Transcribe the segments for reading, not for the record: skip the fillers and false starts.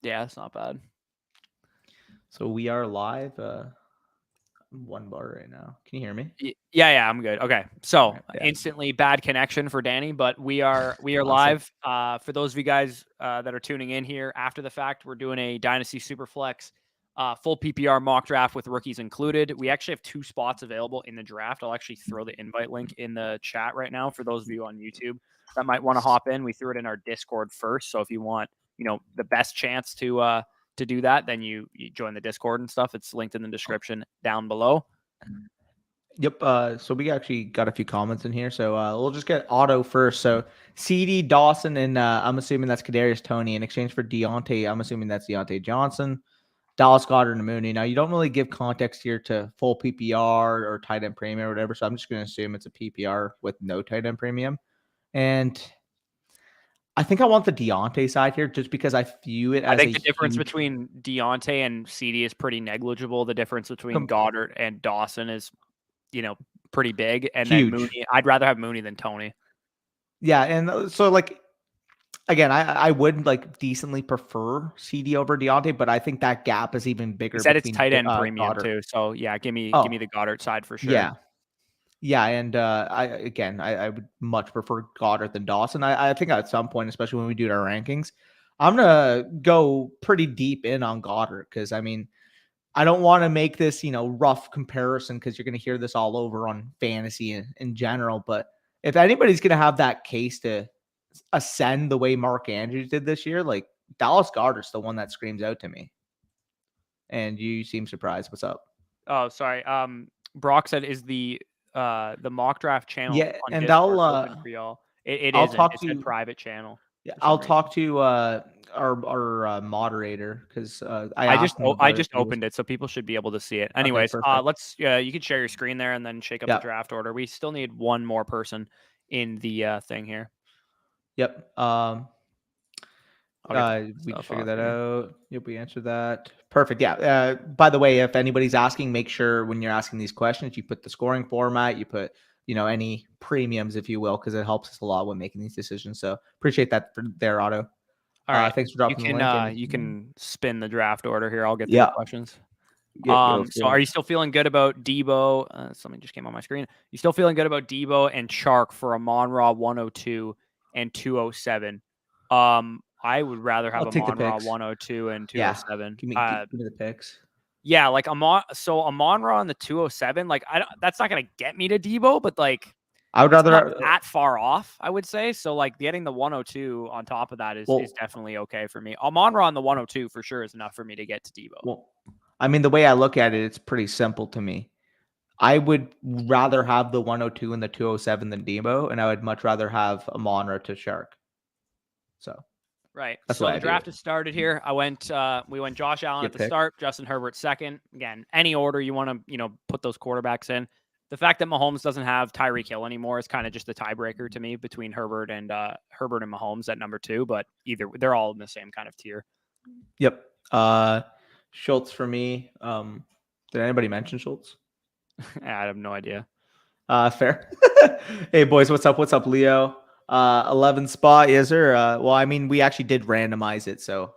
Yeah, it's not bad. So we are live. One bar right now. Can you hear me? Yeah, I'm good. Okay, All so right, yeah. instantly bad connection for Danny, but we are Classic. live. For those of you guys that are tuning in here after the fact, we're doing a Dynasty Superflex full PPR mock draft with rookies included. We actually have 2 spots available in the draft. I'll actually throw the invite link in the chat right now for those of you on YouTube that might want to hop in. We threw it in our Discord first, so if you want, the best chance to do that, then you join the Discord and stuff. It's linked in the description down below. Yep. So we actually got a few comments in here. So we'll just get auto first. So CD Dawson and I'm assuming that's Kadarius Toney in exchange for Deontay. I'm assuming that's Deontay Johnson, Dallas Goedert and Mooney. Now you don't really give context here to full PPR or tight end premium or whatever. So I'm just going to assume it's a PPR with no tight end premium. And I think I want the Deontay side here just because I view it I as think a the difference huge between Deontay and CD is pretty negligible. The difference between Goddard and Dawson is, pretty big. And then huge. Mooney, I'd rather have Mooney than Toney. Yeah, and so like again, I would like decently prefer CD over Deontay, but I think that gap is even He bigger said it's between tight end premium Goddard. too. So yeah, give me Oh, the Goddard side for sure. yeah. Yeah, and I would much prefer Goddard than Dawson. I think at some point, especially when we do our rankings, I'm gonna go pretty deep in on Goddard because I mean, I don't want to make this rough comparison because you're gonna hear this all over on fantasy in general. But if anybody's gonna have that case to ascend the way Mark Andrews did this year, like Dallas Goedert's the one that screams out to me. And you seem surprised. What's up? Oh, sorry. Brock said, is the mock draft channel Yeah, on and Discord open for y'all? It I'll isn't. talk It's a to private channel yeah, for I'll some reason. talk to our moderator because I asked him I about it. just opened it, so people should be able to see it. Okay, Anyways, perfect. let's you can share your screen there and then shake up the Yeah, draft order. We still need one more person in the thing here. yep. I'll get We just stuff figured off that here. out. Yep, we answered that. Perfect. Yeah. By the way, if anybody's asking, make sure when you're asking these questions, you put the scoring format, you put, any premiums, if you will, because it helps us a lot when making these decisions. So appreciate that for their Auto. All right, Thanks for dropping the link. And you can spin the draft order here. I'll get through the yeah, questions. yep, let's So do are it. you still feeling good about Debo? Something just came on my screen. You still feeling good about Debo and Chark for a Monra 102 and 207? I would rather have I'll a take the Monra picks. 102 and Yeah, 207. give me the picks. Yeah, like a Monra on the 207, like I don't, that's not gonna get me to Debo, but like I would it's not rather. that far off, I would say. So like getting the 102 on top of that is Well, definitely okay for me. A Monra on the 102 for sure is enough for me to get to Debo. well, I mean, the way I look at it, it's pretty simple to me. I would rather have the 102 and the 207 than Debo, and I would much rather have a Monra to Shark. So Right. that's So why I the do it. draft has started here. We went Josh Allen at Get the pick. start, Justin Herbert second. Again, any order you want to, put those quarterbacks in. The fact that Mahomes doesn't have Tyreek Hill anymore is kind of just the tiebreaker to me between Herbert and Mahomes at number 2, but they're all in the same kind of tier. Yep. Schultz for me. Did anybody mention Schultz? I have no idea. Fair. Hey boys, what's up? What's up, Leo? 11 spot, is there? Well, I mean, we actually did randomize it, so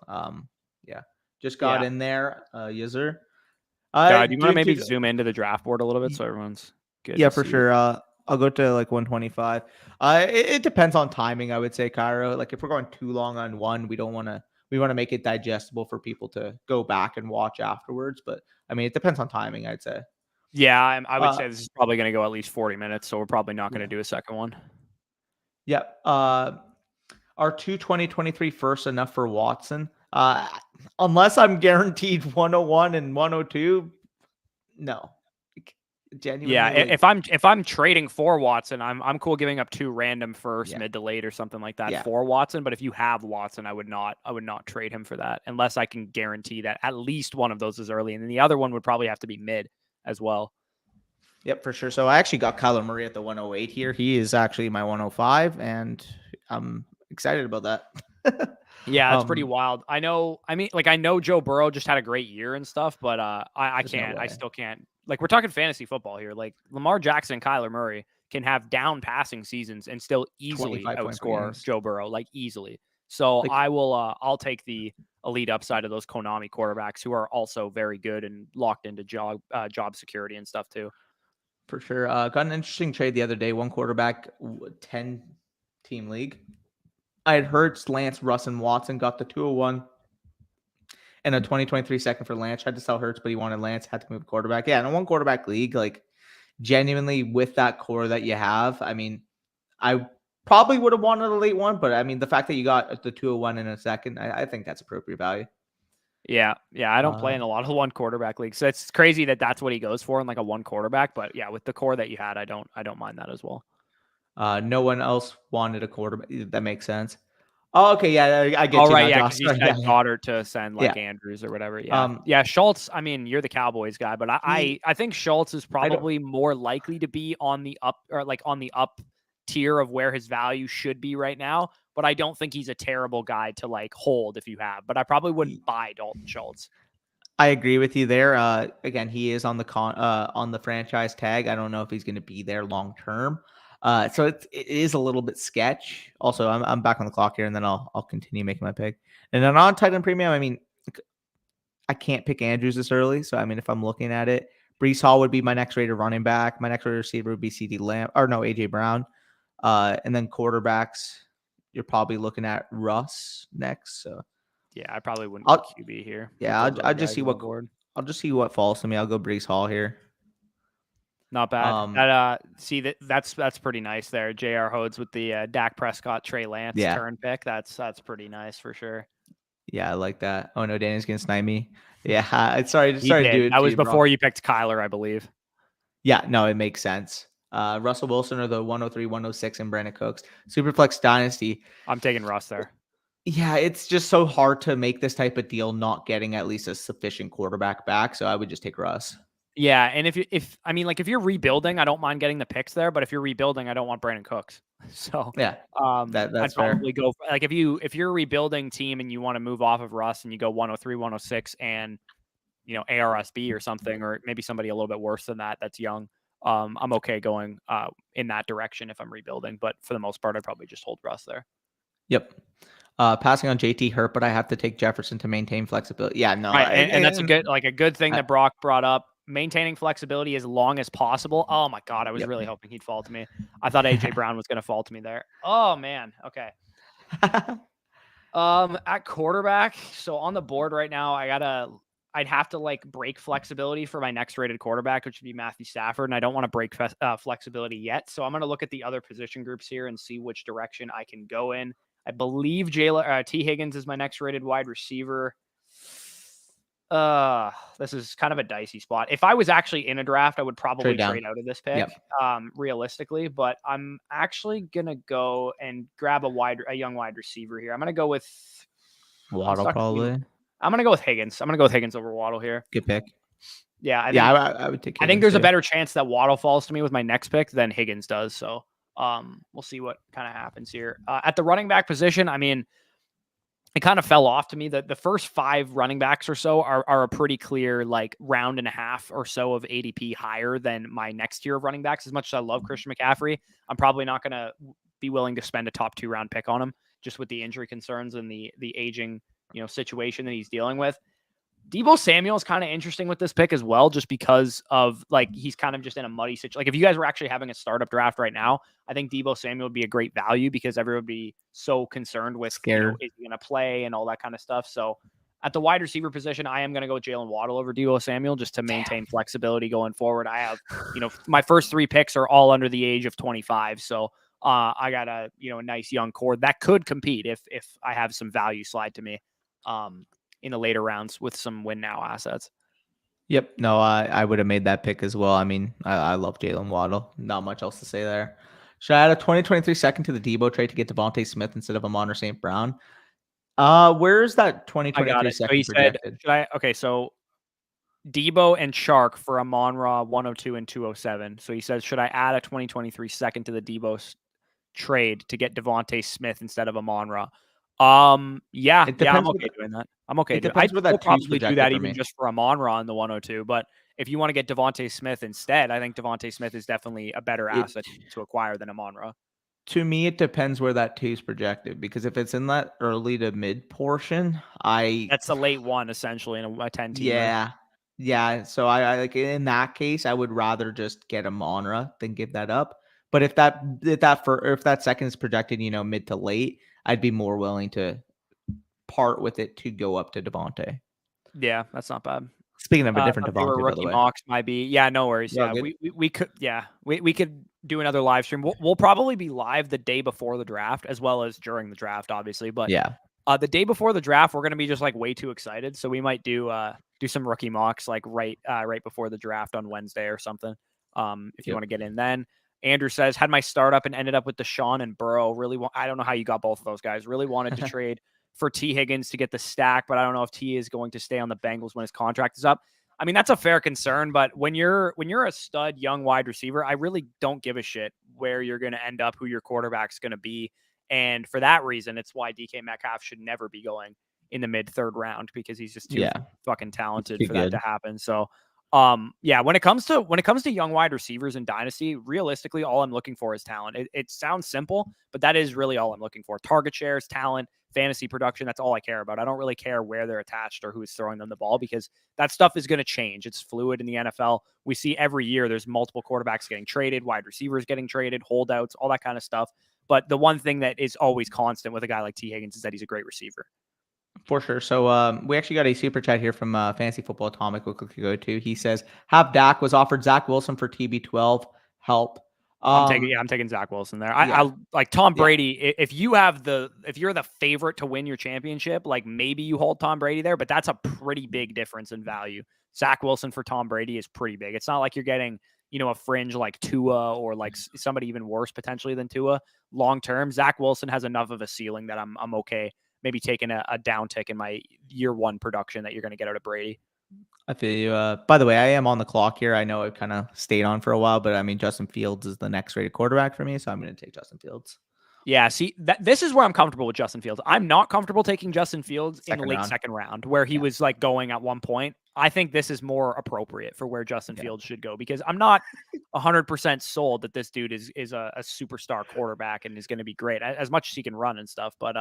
yeah, just got Yeah. in there. User. Do you want to maybe zoom into the draft board a little bit so everyone's good Yeah, to for see? sure. I'll go to like 125. It depends on timing, I would say, Cairo. Like if we're going too long on one, we want to make it digestible for people to go back and watch afterwards. But I mean, it depends on timing, I'd say. Yeah, I would say Uh, this is probably going to go at least 40 minutes, so we're probably not going to yeah. do a second one. Yep. Are 2023 first enough for Watson? Unless I'm guaranteed 101 and 102, no. Yeah, Genuinely, like, if I'm trading for Watson, I'm cool giving up 2 random first, yeah, mid to late, or something like that yeah. for Watson. But if you have Watson, I would not trade him for that unless I can guarantee that at least one of those is early, and then the other one would probably have to be mid as well. Yep, for sure. So I actually got Kyler Murray at the 108 here. He is actually my 105, and I'm excited about that. Yeah, it's pretty wild. I know Joe Burrow just had a great year and stuff, but I There's no can't. I way. still can't. Like, we're talking fantasy football here. Like, Lamar Jackson and Kyler Murray can have down passing seasons and still easily 25 points per outscore games. Joe Burrow, like easily. So Like, I will. I'll take the elite upside of those Konami quarterbacks who are also very good and locked into job security and stuff too. For sure. Got an interesting trade the other day. One quarterback, 10-team league. I had Hurts, Lance, Russ, and Watson. Got the 201 and a 2023 second for Lance. Tried to sell Hurts, but he wanted Lance. Had to move quarterback. Yeah, in a one quarterback league, like genuinely with that core that you have, I mean, I probably would have wanted a late one, but I mean, the fact that you got the 201 in a second, I think that's appropriate value. Yeah. I don't play in a lot of the one quarterback leagues, so it's crazy that that's what he goes for in like a one quarterback. But yeah, with the core that you had, I don't mind that as well. No one else wanted a quarterback. That makes sense. Oh, okay, yeah, I get Oh, you right, now, yeah, Josh. because you Sorry, said yeah, Goddard to send like yeah. Andrews or whatever. Yeah, Schultz. I mean, you're the Cowboys guy, but I think Schultz is probably more likely to be on the up or like on the up tier of where his value should be right now. But I don't think he's a terrible guy to like hold if you have. But I probably wouldn't buy Dalton Schultz. I agree with you there. Again, he is on the franchise tag. I don't know if he's going to be there long term. So it is a little bit sketch. Also, I'm back on the clock here, and then I'll continue making my pick. And then on tight end premium, I mean, I can't pick Andrews this early. So I mean, if I'm looking at it, Brees Hall would be my next rated running back. My next rated receiver would be CD Lamb or no AJ Brown. And then quarterbacks, you're probably looking at Russ next. So yeah, I probably wouldn't go QB here. Yeah, I'll just see what falls to me. I'll go Brees Hall here. Not bad. That's pretty nice there. J.R. Hodes with the Dak Prescott, Trey Lance turn pick. That's pretty nice for sure. Yeah, I like that. Oh no, Danny's gonna snipe me. Yeah, sorry to do it. That was before you picked Kyler, I believe. Yeah, no, it makes sense. Russell Wilson or the 103, 106, and Brandon Cooks. Superflex Dynasty. I'm taking Russ there. Yeah, it's just so hard to make this type of deal not getting at least a sufficient quarterback back. So I would just take Russ. Yeah, and if you're rebuilding, I don't mind getting the picks there, but if you're rebuilding, I don't want Brandon Cooks. So yeah, that's I'd probably go for, like if you're a rebuilding team and you want to move off of Russ and you go 103, 106 and ARSB or something, or maybe somebody a little bit worse than that that's young. I'm okay going in that direction if I'm rebuilding, but for the most part, I'd probably just hold Russ there. Yep. Passing on JT Hurt, but I have to take Jefferson to maintain flexibility. Yeah, no, right, and that's a good thing that Brock brought up. Maintaining flexibility as long as possible. Oh my God, I was really hoping he'd fall to me. I thought AJ Brown was going to fall to me there. Oh man, okay. At quarterback, so on the board right now, I'd have to like break flexibility for my next rated quarterback, which would be Matthew Stafford, and I don't want to break flexibility yet. So I'm going to look at the other position groups here and see which direction I can go in. I believe T. Higgins is my next rated wide receiver. This is kind of a dicey spot. If I was actually in a draft, I would probably trade out of this pick, realistically. But I'm actually gonna go and grab a young wide receiver here. I'm gonna go with Waddle, probably. I'm gonna go with Higgins. I'm gonna go with Higgins over Waddle here. Good pick. Yeah, I would take Higgins. I think there's a better chance that Waddle falls to me with my next pick than Higgins does. So we'll see what kind of happens here. At the running back position, I mean, it kind of fell off to me that the first 5 running backs or so are a pretty clear like round and a half or so of ADP higher than my next tier of running backs. As much as I love Christian McCaffrey, I'm probably not going to be willing to spend a top 2 round pick on him just with the injury concerns and the aging, situation that he's dealing with. Deebo Samuel is kind of interesting with this pick as well, just because of like he's kind of just in a muddy situation. Like if you guys were actually having a startup draft right now, I think Deebo Samuel would be a great value because everyone would be so concerned with is he going to play and all that kind of stuff. So at the wide receiver position, I am going to go with Jalen Waddle over Deebo Samuel just to maintain flexibility going forward. I have, my first 3 picks are all under the age of 25. So I got a nice young core that could compete if I have some value slide to me. In the later rounds with some win now assets. Yep. No, I would have made that pick as well. I mean, I love Jalen Waddle. Not much else to say there. Should I add a 2023 second to the Deebo trade to get Devontae Smith instead of Amon or St. Brown? Where's that 2023 second projected? So Deebo and Chark for Amon-Ra 102 and 207. So he says, should I add a 2023 second to the Deebo trade to get Devontae Smith instead of Amon-Ra? I'm okay doing that. I'm okay. I'd probably do that even just for Amon-Ra on the 102. But if you want to get Devontae Smith instead, I think Devontae Smith is definitely a better asset to acquire than Amon-Ra. To me, it depends where that two is projected, because if it's in that early to mid portion, I That's the late one essentially in a 10 teamer. yeah. Yeah, so I like in that case, I would rather just get a Monra than give that up. But if that second is projected, mid to late, I'd be more willing to part with it to go up to Devontae. Yeah, that's not bad. Speaking of a I different thought they were Devontae, by the rookie way. mocks might be. Yeah, no worries. Yeah, Yeah, good. we could we could do another live stream. We'll probably be live the day before the draft as well as during the draft, obviously. But Yeah. the day before the draft, we're gonna be just like way too excited, so we might do some rookie mocks like right before the draft on Wednesday or something. If you Yep. want to get in then. Andrew says, had my startup and ended up with Deshaun and Burrow. I don't know how you got both of those guys. Really wanted to trade for T. Higgins to get the stack, but I don't know if T is going to stay on the Bengals when his contract is up. I mean, that's a fair concern, but when you're a stud young wide receiver, I really don't give a shit where you're going to end up, who your quarterback's going to be. And for that reason, it's why DK Metcalf should never be going in the mid third round, because he's just too Yeah. fucking talented Too for that good. to happen. So yeah, when it comes to young wide receivers in Dynasty, realistically, all I'm looking for is talent. It sounds simple, but that is really all I'm looking for. Target shares, talent, fantasy production. That's all I care about. I don't really care where they're attached or who's throwing them the ball, because that stuff is going to change. It's fluid in the NFL. We see every year there's multiple quarterbacks getting traded, wide receivers getting traded, holdouts, all that kind of stuff. But the one thing that is always constant with a guy like T. Higgins is that he's a great receiver. For sure. So we actually got a super chat here from Fantasy Football Atomic. We'll quickly go to. He says, "Have Dak was offered Zach Wilson for TB12 help." I'm taking Zach Wilson there. Yeah. I like Tom Yeah. Brady. If you're the favorite to win your championship, like maybe you hold Tom Brady there, but that's a pretty big difference in value. Zach Wilson for Tom Brady is pretty big. It's not like you're getting, a fringe like Tua or like somebody even worse potentially than Tua long term. Zach Wilson has enough of a ceiling that I'm okay maybe taking a downtick in my year one production that you're going to get out of Brady. I feel you. By the way, I am on the clock here. I know I've kind of stayed on for a while, but I mean, Justin Fields is the next rated quarterback for me, so I'm going to take Justin Fields. Yeah, see, this is where I'm comfortable with Justin Fields. I'm not comfortable taking Justin Fields in the late second round, where he was like going at one point. I think this is more appropriate for where Justin Fields should go, because I'm not 100% sold that this dude is a superstar quarterback and is going to be great, as much as he can run and stuff. But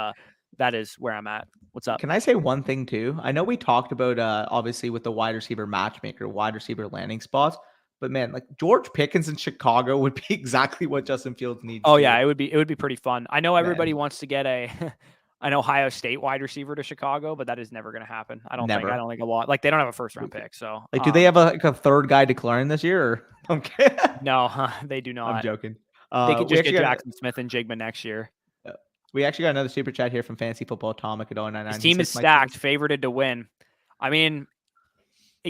that is where I'm at. What's up? Can I say one thing too? I know we talked about obviously with the wide receiver matchmaker, wide receiver landing spots, but man, like George Pickens in Chicago would be exactly what Justin Fields needs. Oh to yeah, do. it would be pretty fun. I know everybody wants to get an Ohio State wide receiver to Chicago, but that is never going to happen. I don't think a lot. Like they don't have a first round pick, so like, do they have a third guy declaring this year? Or? Okay. No, they do not. I'm joking. They could just get Jackson Smith and Jigma next year. We actually got another super chat here from Fantasy Football Atomic at 099. His team is stacked, favorited to win. I mean,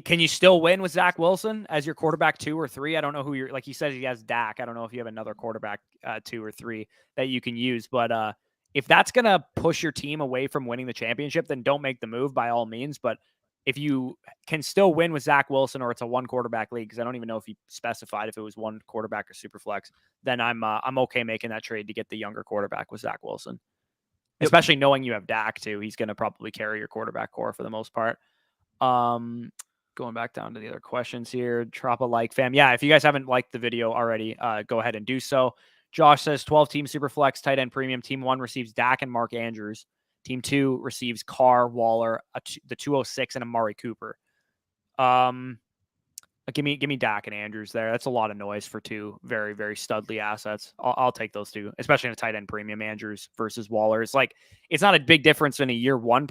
can you still win with Zach Wilson as your quarterback 2 or 3? I don't know who you're, like he says he has Dak. I don't know if you have another quarterback 2 or 3 that you can use. But if that's going to push your team away from winning the championship, then don't make the move by all means. But if you can still win with Zach Wilson, or it's a one quarterback league, because I don't even know if he specified if it was one quarterback or super flex, then I'm okay making that trade to get the younger quarterback with Zach Wilson. Yep. Especially knowing you have Dak too. He's going to probably carry your quarterback core for the most part. Going back down to the other questions here. Drop a like, fam. Yeah, if you guys haven't liked the video already, go ahead and do so. Josh says 12 team super flex tight end premium. Team 1 receives Dak and Mark Andrews. Team 2 receives Carr, Waller, the 206, and Amari Cooper. Give me Dak and Andrews there. That's a lot of noise for 2 very, very studly assets. I'll take those 2, especially in a tight end premium. Andrews versus Waller. It's not a big difference in a year 1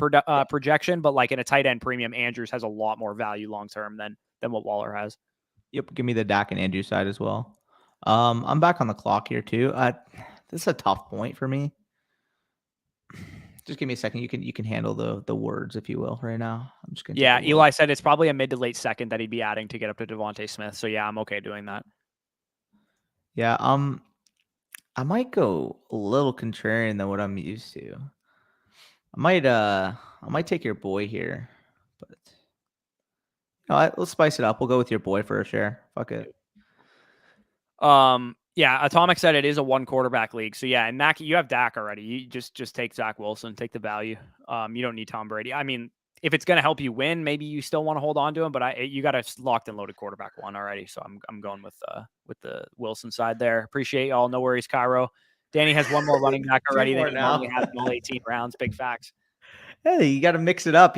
projection, but like in a tight end premium, Andrews has a lot more value long term than what Waller has. Yep, give me the Dak and Andrews side as well. I'm back on the clock here too. This is a tough point for me. Just give me a second. You can handle the words, if you will, right now. I'm just gonna. Yeah, Eli said it's probably a mid to late second that he'd be adding to get up to Devontae Smith. So yeah, I'm okay doing that. Yeah, I might go a little contrarian than what I'm used to. I might take your boy here, but let's spice it up. We'll go with your boy for a share. Fuck it. Yeah, Atomic said it is a one quarterback league. So yeah, and Mac, you have Dak already. You just take Zach Wilson, take the value. You don't need Tom Brady. I mean, if it's going to help you win, maybe you still want to hold on to him, but you got a locked and loaded quarterback 1 already. So I'm going with the Wilson side there. Appreciate y'all. No worries, Cairo. Danny has one more running back 2 already than more he normally now. has in all 18 rounds. Big facts. Hey, you got to mix it up,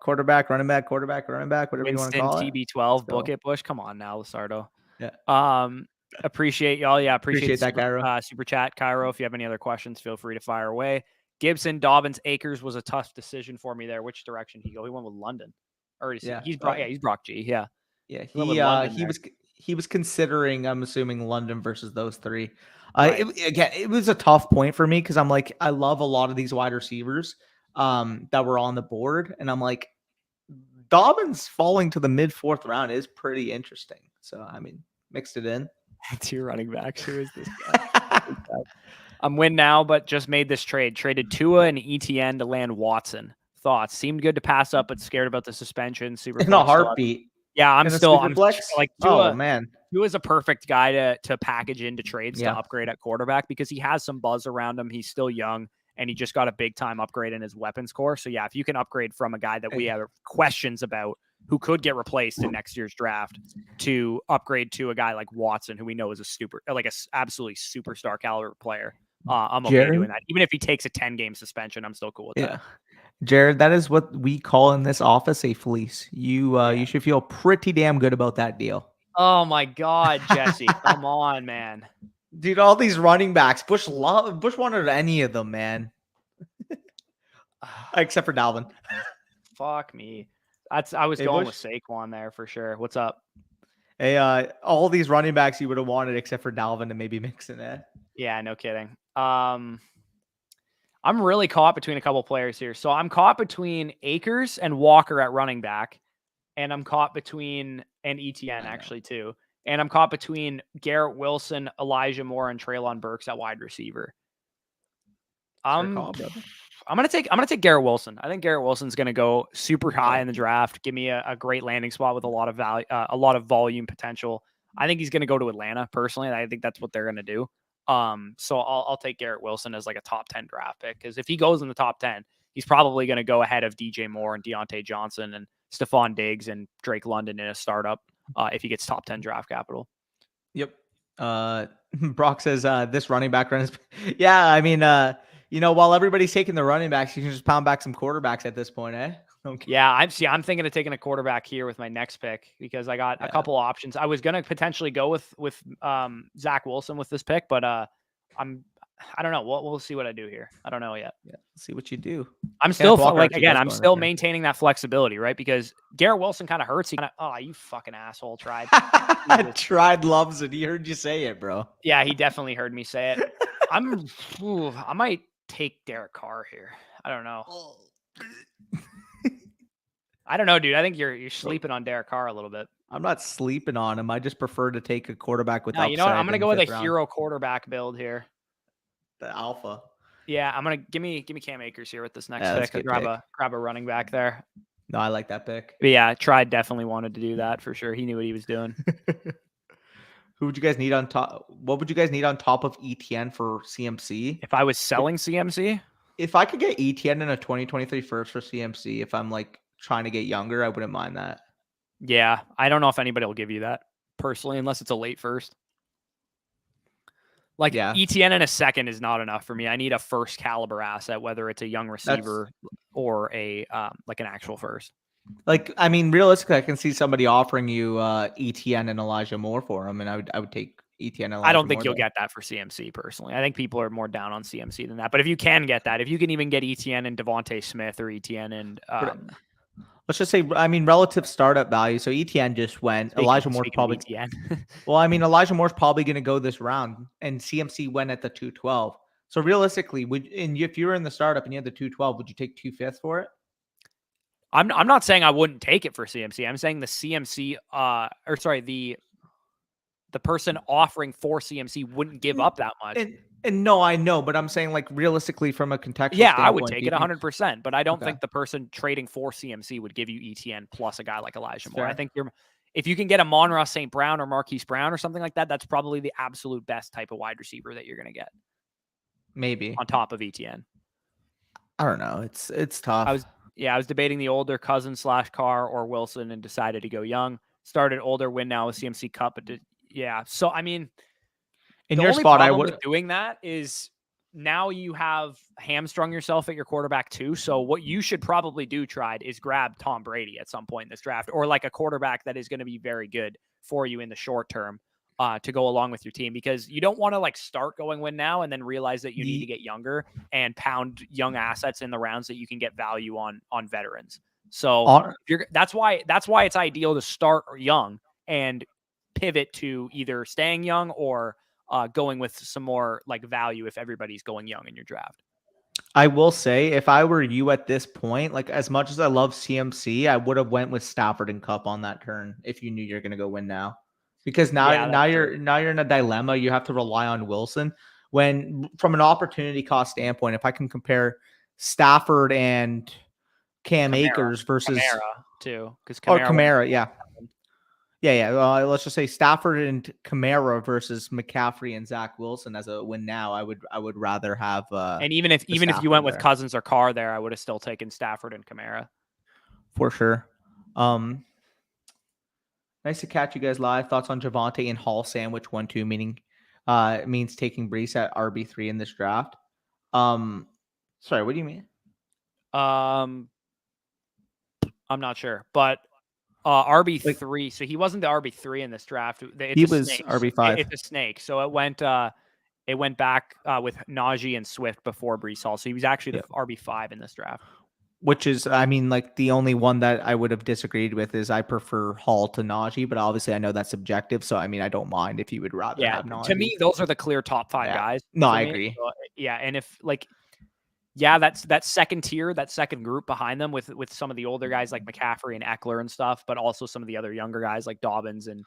quarterback, running back, quarterback, running back, whatever you want to Winston call it. Let's TB12, book go. it, Bush. Come on now, Lasardo. Yeah. Appreciate y'all. Yeah, appreciate Appreciate that, Cairo. super chat, Cairo. If you have any other questions, feel free to fire away. Gibson, Dobbins, Akers was a tough decision for me there. Which direction he go? He went with London. Or is he's Brock G. Yeah. Yeah, he was considering, I'm assuming, London versus those three. Right. It was a tough point for me because I'm like, I love a lot of these wide receivers that were on the board, and I'm like, Dobbins falling to the mid 4th round is pretty interesting. So I mean, mixed it in. 2 running backs. Who is this guy? I'm win now, but just made this trade. Traded Tua and ETN to land Watson. Thoughts? Seemed good to pass up, but scared about the suspension. Super in a heartbeat. Yeah, I'm like Tua. Oh man, Tua is a perfect guy to package into trades to upgrade at quarterback because he has some buzz around him. He's still young and he just got a big time upgrade in his weapons core. So yeah, if you can upgrade from a guy that we have questions about who could get replaced in next year's draft to upgrade to a guy like Watson, who we know is a absolutely superstar caliber player. I'm okay doing that. Even if he takes a 10-game suspension, I'm still cool with that. Jared, that is what we call in this office a fleece. You should feel pretty damn good about that deal. Oh my God, Jesse. Come on, man. Dude, all these running backs, Bush wanted any of them, man. Except for Dalvin. Fuck me. I was going with Saquon there for sure. What's up? Hey, all these running backs you would have wanted except for Dalvin and maybe Mixon it. Yeah, no kidding. I'm really caught between a couple players here. So I'm caught between Akers and Walker at running back. And I'm caught between and ETN actually too. And I'm caught between Garrett Wilson, Elijah Moore, and Treylon Burks at wide receiver. I'm gonna take Garrett Wilson. I think Garrett Wilson's gonna go super high in the draft. Give me a great landing spot with a lot of value, a lot of volume potential. I think he's gonna go to Atlanta personally. I think that's what they're gonna do. So I'll take Garrett Wilson as like a top 10 draft pick because if he goes in the top 10, he's probably gonna go ahead of DJ Moore and Deontay Johnson and Stephon Diggs and Drake London in a startup if he gets top 10 draft capital. Yep. Brock says this running back run is yeah, I mean while everybody's taking the running backs, you can just pound back some quarterbacks at this point, eh? Okay. Yeah, I'm thinking of taking a quarterback here with my next pick because I got a couple options. I was gonna potentially go with Zach Wilson with this pick, but I don't know. We'll see what I do here. I don't know yet. Yeah, see what you do. I'm still I'm still maintaining that flexibility, right? Because Garrett Wilson kind of hurts. He you fucking asshole tried. Tried loves it. He heard you say it, bro. Yeah, he definitely heard me say it. I might take Derek Carr here. I don't know. I don't know, dude. I think you're sleeping on Derek Carr a little bit. I'm not sleeping on him. I just prefer to take a quarterback with upside. You know what? I'm gonna go with a hero quarterback build here. The alpha. Yeah, I'm gonna give me Cam Akers here with this next pick. Grab a running back there. No, I like that pick. But yeah, definitely wanted to do that for sure. He knew what he was doing. Who would you guys need on top? What would you guys need on top of ETN for CMC? If I was selling CMC? If I could get ETN in a 2023 first for CMC, if I'm like trying to get younger, I wouldn't mind that. Yeah, I don't know if anybody will give you that personally, unless it's a late first. Like ETN in a second is not enough for me. I need a first caliber asset, whether it's a young receiver or a like an actual first. Like, I mean, realistically, I can see somebody offering you ETN and Elijah Moore for him, and I would take ETN and Elijah I don't think you'll get that for CMC personally. I think people are more down on CMC than that. But if you can get that, if you can even get ETN and Devontae Smith or ETN and let's just say, I mean, relative startup value. So ETN just went. Elijah Moore's probably well, I mean, Elijah Moore's probably going to go this round, and CMC went at the 212. So realistically, if you were in the startup and you had the 212, would you take 2/5 for it? I'm not saying I wouldn't take it for CMC. I'm saying the CMC, the person offering for CMC wouldn't give up that much. And no, I know, but I'm saying like realistically from a contextual standpoint, I would take it 100%, but I don't think the person trading for CMC would give you ETN plus a guy like Elijah Moore. I think if you can get a Monroe St. Brown or Marquise Brown or something like that, that's probably the absolute best type of wide receiver that you're going to get. Maybe on top of ETN. I don't know. It's tough. I was debating the older cousin / Carr or Wilson and decided to go young. Started older, win now with CMC Cup, but so I mean, In The your only spot, I problem with would. doing that is now you have hamstrung yourself at your quarterback too. So what you should probably do, Tried, is grab Tom Brady at some point in this draft, or like a quarterback that is going to be very good for you in the short term to go along with your team, because you don't want to like start going win now and then realize that you need to get younger and pound young assets in the rounds that you can get value on veterans. So that's why it's ideal to start young and pivot to either staying young or going with some more like value if everybody's going young in your draft. I will say, if I were you at this point, like as much as I love CMC, I would have went with Stafford and Cup on that turn if you knew you're going to go win now, because now you're in a dilemma. You have to rely on Wilson. When from an opportunity cost standpoint, if I can compare Stafford and Cam Akers versus Kamara too, because Kamara, yeah. Let's just say Stafford and Kamara versus McCaffrey and Zach Wilson as a win now. I would rather have. And even if you went with Cousins or Carr there, I would have still taken Stafford and Kamara for sure. Nice to catch you guys live. Thoughts on Javonte and Hall sandwich 1-2, meaning means taking Brees at RB3 in this draft. Sorry, what do you mean? I'm not sure, but RB3. So he wasn't the RB3 in this draft. He was RB5. It's a snake. So it went back with Najee and Swift before Brees Hall. So he was actually the RB5 in this draft. Which is, I mean, like the only one that I would have disagreed with is I prefer Hall to Najee, but obviously I know that's subjective. So, I mean, I don't mind if you would rather have Najee. To me, those are the clear top 5 guys. No, I agree. So, and if like, that's that second tier, that second group behind them with some of the older guys like McCaffrey and Eckler and stuff, but also some of the other younger guys like Dobbins and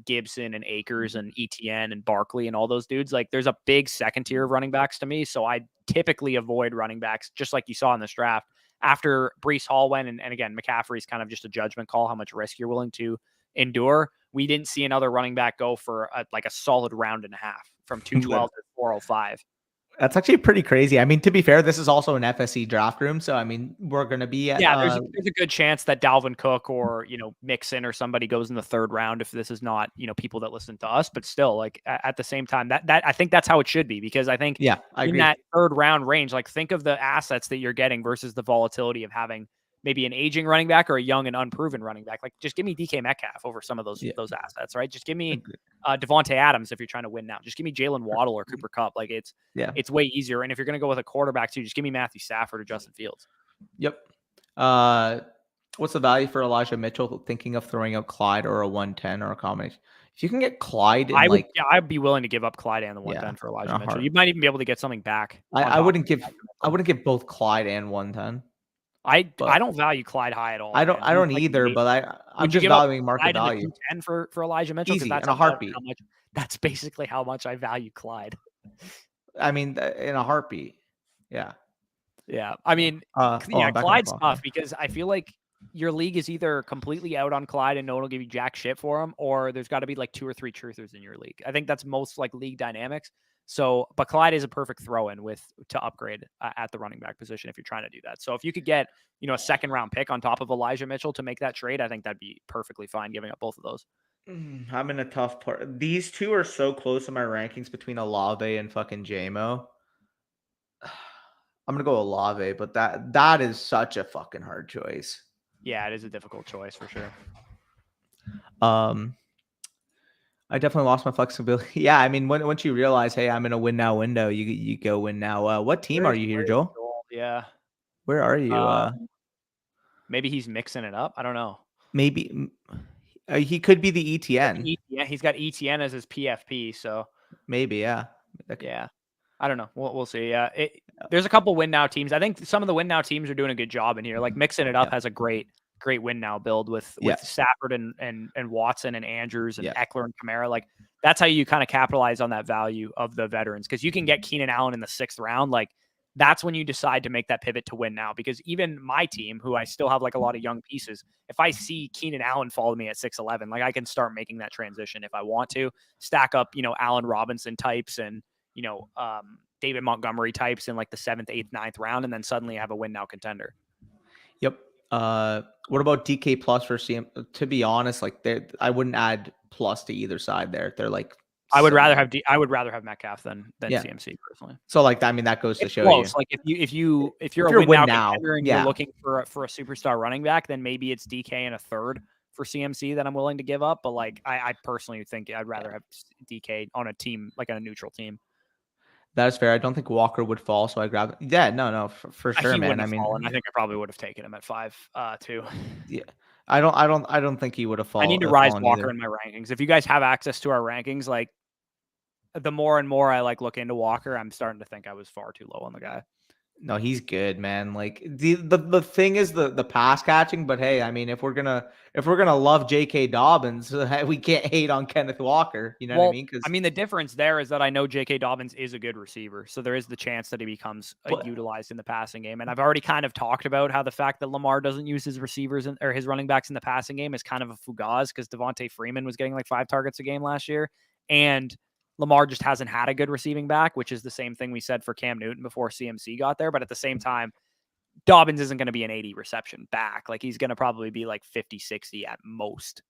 Gibson and Akers and ETN and Barkley and all those dudes. Like there's a big second tier of running backs to me. So I typically avoid running backs, just like you saw in this draft. After Brees Hall went, and again, McCaffrey's kind of just a judgment call, how much risk you're willing to endure. We didn't see another running back go for a solid round and a half from 212 to 405. That's actually pretty crazy. I mean, to be fair, this is also an FSC draft room. So, I mean, we're going to be at... there's a good chance that Dalvin Cook or, Mixon or somebody goes in the 3rd round if this is not, people that listen to us. But still, like, at the same time, that I think that's how it should be. Because I think I agree. In that 3rd round range, like, think of the assets that you're getting versus the volatility of having maybe an aging running back or a young and unproven running back. Like, just give me DK Metcalf over some of those assets, right? Just give me Devontae Adams if you're trying to win now. Just give me Jalen Waddle or Cooper Kupp. Like, it's way easier. And if you're going to go with a quarterback too, just give me Matthew Stafford or Justin Fields. Yep. What's the value for Elijah Mitchell? Thinking of throwing out Clyde or a 110 or a combination. If you can get Clyde, I'd be willing to give up Clyde and the 110 for Elijah Mitchell. You might even be able to get something back. I wouldn't give both Clyde and 110. I don't value Clyde high at all. I don't either, but I'm just valuing market value. 10 for Elijah Mitchell, easy, that's in a heartbeat. That's basically how much I value Clyde. I mean, in a heartbeat. Yeah. I mean, Clyde's tough because I feel like your league is either completely out on Clyde and no one will give you jack shit for him, or there's got to be like 2 or 3 truthers in your league. I think that's most like league dynamics. So, but Clyde is a perfect throw-in to upgrade at the running back position if you're trying to do that. So if you could get, a 2nd round pick on top of Elijah Mitchell to make that trade, I think that'd be perfectly fine giving up both of those. I'm in a tough part. These two are so close in my rankings between Olave and fucking JMO. I'm going to go Olave, but that is such a fucking hard choice. Yeah, it is a difficult choice for sure. I definitely lost my flexibility. Yeah, I mean, once you realize, hey, I'm in a win now window, you go win now. What team are you here, Joel? Yeah. Where are you? Maybe he's mixing it up. I don't know. Maybe he could be the ETN. Yeah, he's got ETN as his PFP, so maybe, yeah. Yeah. I don't know. We'll see. There's a couple win now teams. I think some of the win now teams are doing a good job in here. Like mixing it up has a great win now build with Stafford and Watson and Andrews and Eckler and Kamara. Like that's how you kind of capitalize on that value of the veterans, because you can get Keenan Allen in the 6th round. Like that's when you decide to make that pivot to win now, because even my team, who I still have like a lot of young pieces, if I see Keenan Allen follow me at 6'11", like I can start making that transition if I want to stack up, Allen Robinson types and, David Montgomery types in like the 7th, 8th, 9th round, and then suddenly have a win now contender. Yep. What about DK plus for CM? To be honest, like I wouldn't add plus to either side there. They're like I would rather So, have Metcalf than yeah. CMC personally. So like, I mean, that goes to It's show close. you. Like if you're If a you're win now now, contender and you're yeah. looking for a superstar running back, then maybe it's DK and a third for CMC that I'm willing to give up. But like I personally think I'd rather have DK on a team, like on a neutral team. That is fair. I don't think Walker would fall, so I grab. Yeah, no, for sure, He man. wouldn't I have mean, fallen. I think I probably would have taken him at 5 too. yeah, I don't think he would have I need to rise fallen Walker either. in my rankings. If you guys have access to our rankings, like the more and more I like look into Walker, I'm starting to think I was far too low on the guy. No, he's good, man. Like the thing is the pass catching, but hey, I mean, if we're gonna love J.K. Dobbins, we can't hate on Kenneth Walker. You know what I mean? Because the difference there is that I know J.K. Dobbins is a good receiver, so there is the chance that he becomes utilized in the passing game. And I've already kind of talked about how the fact that Lamar doesn't use his receivers or his running backs in the passing game is kind of a fugaz because Devontae Freeman was getting like 5 targets a game last year, and Lamar just hasn't had a good receiving back, which is the same thing we said for Cam Newton before CMC got there. But at the same time, Dobbins isn't going to be an 80 reception back. Like he's going to probably be like 50, 60 at most.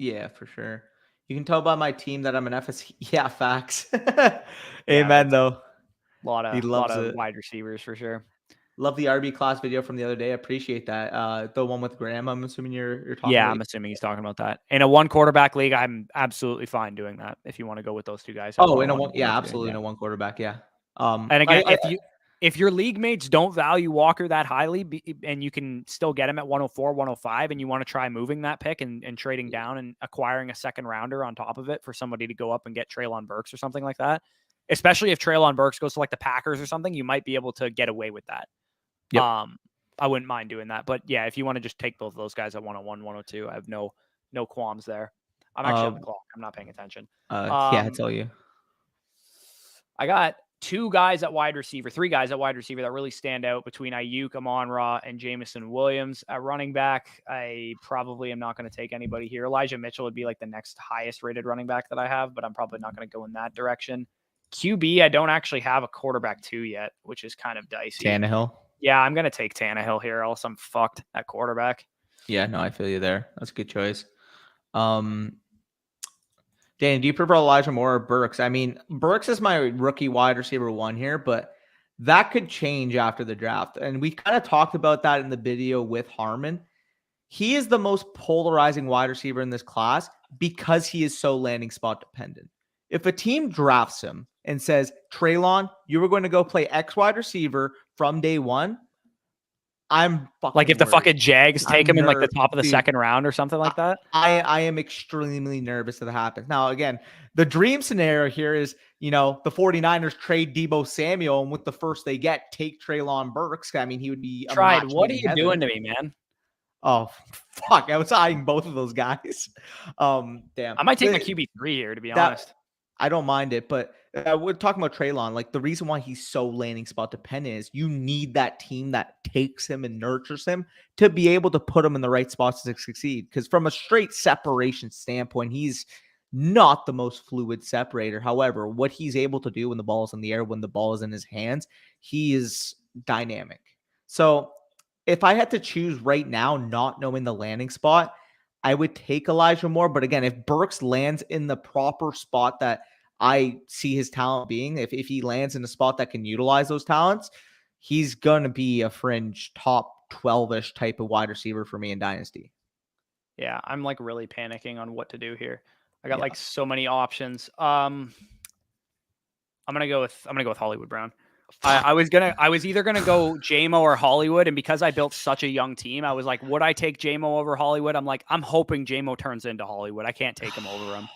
yeah, for sure. You can tell by my team that I'm an FS. Yeah, facts. Yeah, Amen. Though he a loves lot of it. wide receivers for sure. Love the RB class video from the other day. Appreciate that. The one with Graham. I'm assuming you're talking Yeah, about. I'm assuming he's talking about that. In a 1 quarterback league, I'm absolutely fine doing that. If you want to go with those 2 guys. Oh, in a one, yeah, absolutely in a 1 quarterback. Yeah. And again, if your league mates don't value Walker that highly, and you can still get him at 104, 105, and you want to try moving that pick and trading down and acquiring a second rounder on top of it for somebody to go up and get Treylon Burks or something like that, especially if Treylon Burks goes to like the Packers or something, you might be able to get away with that. Yep. I wouldn't mind doing that. But yeah, if you want to just take both of those guys at 101, 102, I have no qualms there. I'm actually on the clock. I'm not paying attention. Yeah, I tell you. I got 3 guys at wide receiver that really stand out between Ayuk, Amon-Ra, and Jameson Williams. At running back, I probably am not going to take anybody here. Elijah Mitchell would be like the next highest rated running back that I have, but I'm probably not going to go in that direction. QB, I don't actually have a quarterback 2 yet, which is kind of dicey. Tannehill. Yeah, I'm going to take Tannehill here, else I'm fucked at quarterback. Yeah, no, I feel you there. That's a good choice. Danny, do you prefer Elijah Moore or Burks? I mean, Burks is my rookie wide receiver 1 here, but that could change after the draft. And we kind of talked about that in the video with Harmon. He is the most polarizing wide receiver in this class because he is so landing spot dependent. If a team drafts him and says, Treylon, you were going to go play X wide receiver from day 1, I'm fucking like if the fucking Jags take him in like the top of the 2nd round or something like that. I am extremely nervous that happens. Now, again, the dream scenario here is, the 49ers trade Deebo Samuel and with the first they get, take Treylon Burks. I mean, he would be what are you doing to me, man? Oh, fuck. I was eyeing both of those guys. Damn. I might take my QB3 here, to be honest. I don't mind it, but we're talking about Treylon. Like the reason why he's so landing spot dependent is you need that team that takes him and nurtures him to be able to put him in the right spots to succeed. Because from a straight separation standpoint, he's not the most fluid separator. However, what he's able to do when the ball is in the air, when the ball is in his hands, he is dynamic. So if I had to choose right now, not knowing the landing spot, I would take Elijah Moore. But again, if Burks lands in the proper spot that I see his talent being, if he lands in a spot that can utilize those talents, he's going to be a fringe top 12-ish type of wide receiver for me in Dynasty. Yeah, I'm like really panicking on what to do here. I got like so many options. I'm gonna go with Hollywood Brown. I was either gonna go JMO or Hollywood, and because I built such a young team, I was like, would I take JMO over Hollywood? I'm like, I'm hoping JMO turns into Hollywood. I can't take him over him.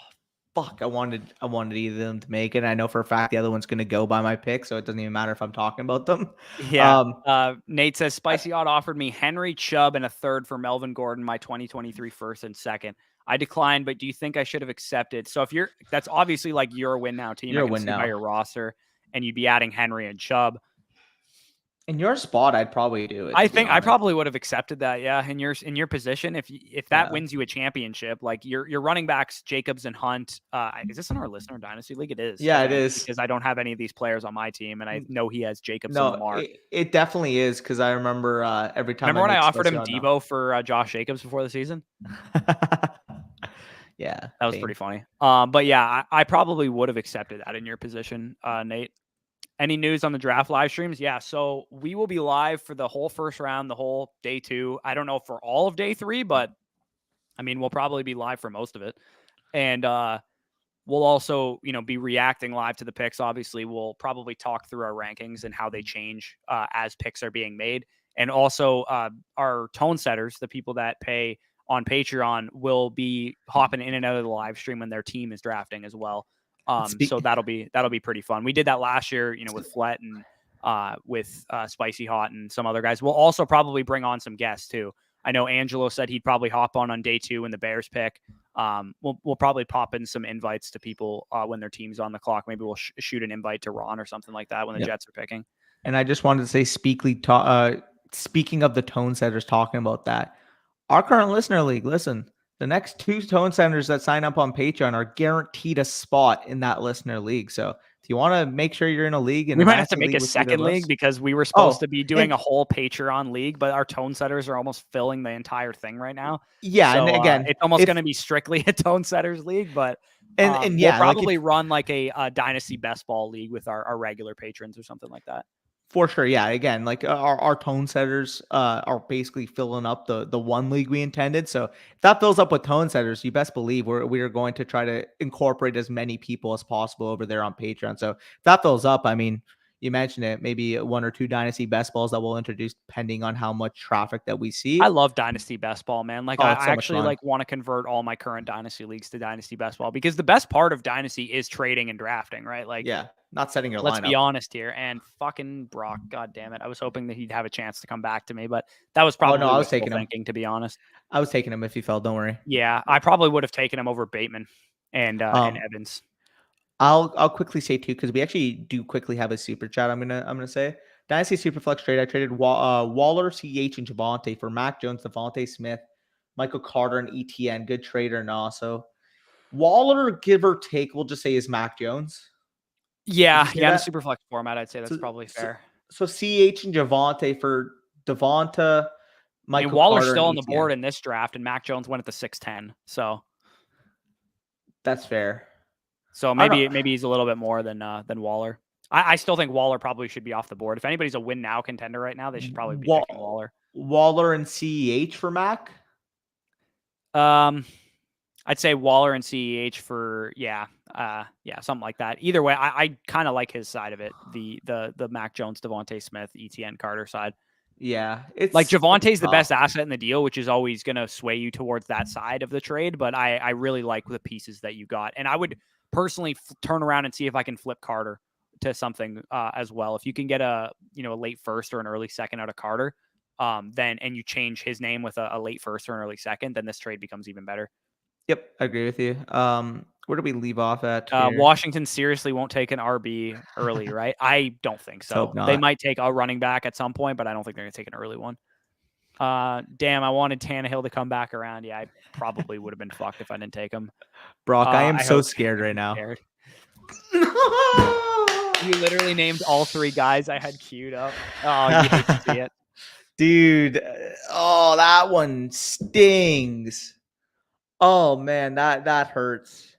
Fuck, I wanted either of them to make it. I know for a fact the other one's gonna go by my pick, so it doesn't even matter if I'm talking about them. Yeah. Nate says Spicy Odd offered me Henry, Chubb, and a third for Melvin Gordon, my 2023 first and second. I declined, but do you think I should have accepted? So that's obviously like you're a win now team. You're a win now by your roster, and you'd be adding Henry and Chubb. In your spot, I'd probably do it. I think I probably would have accepted that. Yeah, in your position, if that wins you a championship, like your running backs, Jacobs and Hunt. Is this in our listener dynasty league? It is. Yeah, it is. Because I don't have any of these players on my team, and I know he has Jacobs and Lamar. It definitely is because I remember every time. Remember when I offered him Debo for Josh Jacobs before the season? Yeah, That was pain. pretty funny. But yeah, I probably would have accepted that in your position, Nate. Any news on the draft live streams? Yeah, so we will be live for the whole first round, the whole day 2. I don't know for all of day 3, but I mean, we'll probably be live for most of it. And we'll also, be reacting live to the picks. Obviously, we'll probably talk through our rankings and how they change as picks are being made. And also our tone setters, the people that pay on Patreon, will be hopping in and out of the live stream when their team is drafting as well. So that'll be pretty fun. We did that last year, with Flet and with Spicy Hot and some other guys. We'll also probably bring on some guests too. I know Angelo said he'd probably hop on day 2 when the Bears pick. We'll probably pop in some invites to people when their team's on the clock. Maybe we'll shoot an invite to Ron or something like that when the Jets are picking. And I just wanted to say, speaking of the tone setters, talking about that, our current listener league. Listen, the next 2 tone setters that sign up on Patreon are guaranteed a spot in that listener league. So if you want to make sure you're in a league, in we a might have to dynasty make league a with either second of us, league because we were supposed to be doing and a whole Patreon league, but our tone setters are almost filling the entire thing right now. yeah, and So again, it's almost going to be strictly a tone setters league, but and we'll yeah, like probably run like a dynasty best ball league with our regular patrons or something like that. for sure, yeah. Again, like our tone setters are basically filling up the one league we intended. So if that fills up with tone setters, you best believe we are going to try to incorporate as many people as possible over there on Patreon. So if that fills up, I mean, you mentioned it, maybe 1 or 2 dynasty best balls that we'll introduce depending on how much traffic that we I see. love Dynasty Best Ball, man. Like Oh, I it's so much actually fun. like want to convert all my current Dynasty leagues to Dynasty Best Ball because the best part of Dynasty is trading and drafting, right? Like, Yeah, not setting your let's be lineup. honest here. And fucking Brock, god damn it. I was hoping that he'd have a chance to come back to me, but that was Oh no, probably I was wishful taking him. thinking, to be honest. I was taking him if he fell. Don't worry. Yeah, I probably would have taken him over Bateman and Um, Evans. I'll quickly say too, because we actually do quickly have a super chat. I'm gonna say Dynasty Superflex trade. I traded Waller, CH, and Javante for Mac Jones, Devontae Smith, Michael Carter, and ETN. Good trader, and also Waller, give or take, we'll just say is Mac Jones. Would you Yeah, say yeah, in a that? Superflex format, I'd say that's So, probably so, fair. so CH and Javante for Devonta, I mean, Michael Waller's Carter, and still on the ETN. board in this draft, and Mac Jones went at the 6'10. That's fair. So I don't maybe know. he's a little bit more than Waller. I still think Waller probably should be off the board. If anybody's a win now contender right now, they should probably be picking Waller. Waller and CEH for Mac. I'd say Waller and CEH for something like that. Either way, I kind of like his side of it. The Mac Jones, Devontae Smith, ETN Carter side. Yeah, Like it's Javante's the best tough. asset in the deal, which is always going to sway you towards that side of the trade. But I really like the pieces that you got, and I would personally turn around and see if I can flip Carter to something as well. If you can get a late first or an early second out of Carter, then and you change his name with a late first or an early second, then this trade becomes even better. Yep, I agree with you. Where do we leave off at here? Washington seriously won't take an RB early, right? I don't think Let's hope so. They not. might take a running back at some point, but I don't think they're going to take an early one. Damn, I wanted Tannehill to come back around. Yeah, I probably would have been fucked if I didn't take him. Brock, I am I so hope scared right now. scared. You literally named all 3 guys I had queued up. Oh, you hate to see it. Dude, oh, that one stings. Oh man, that hurts.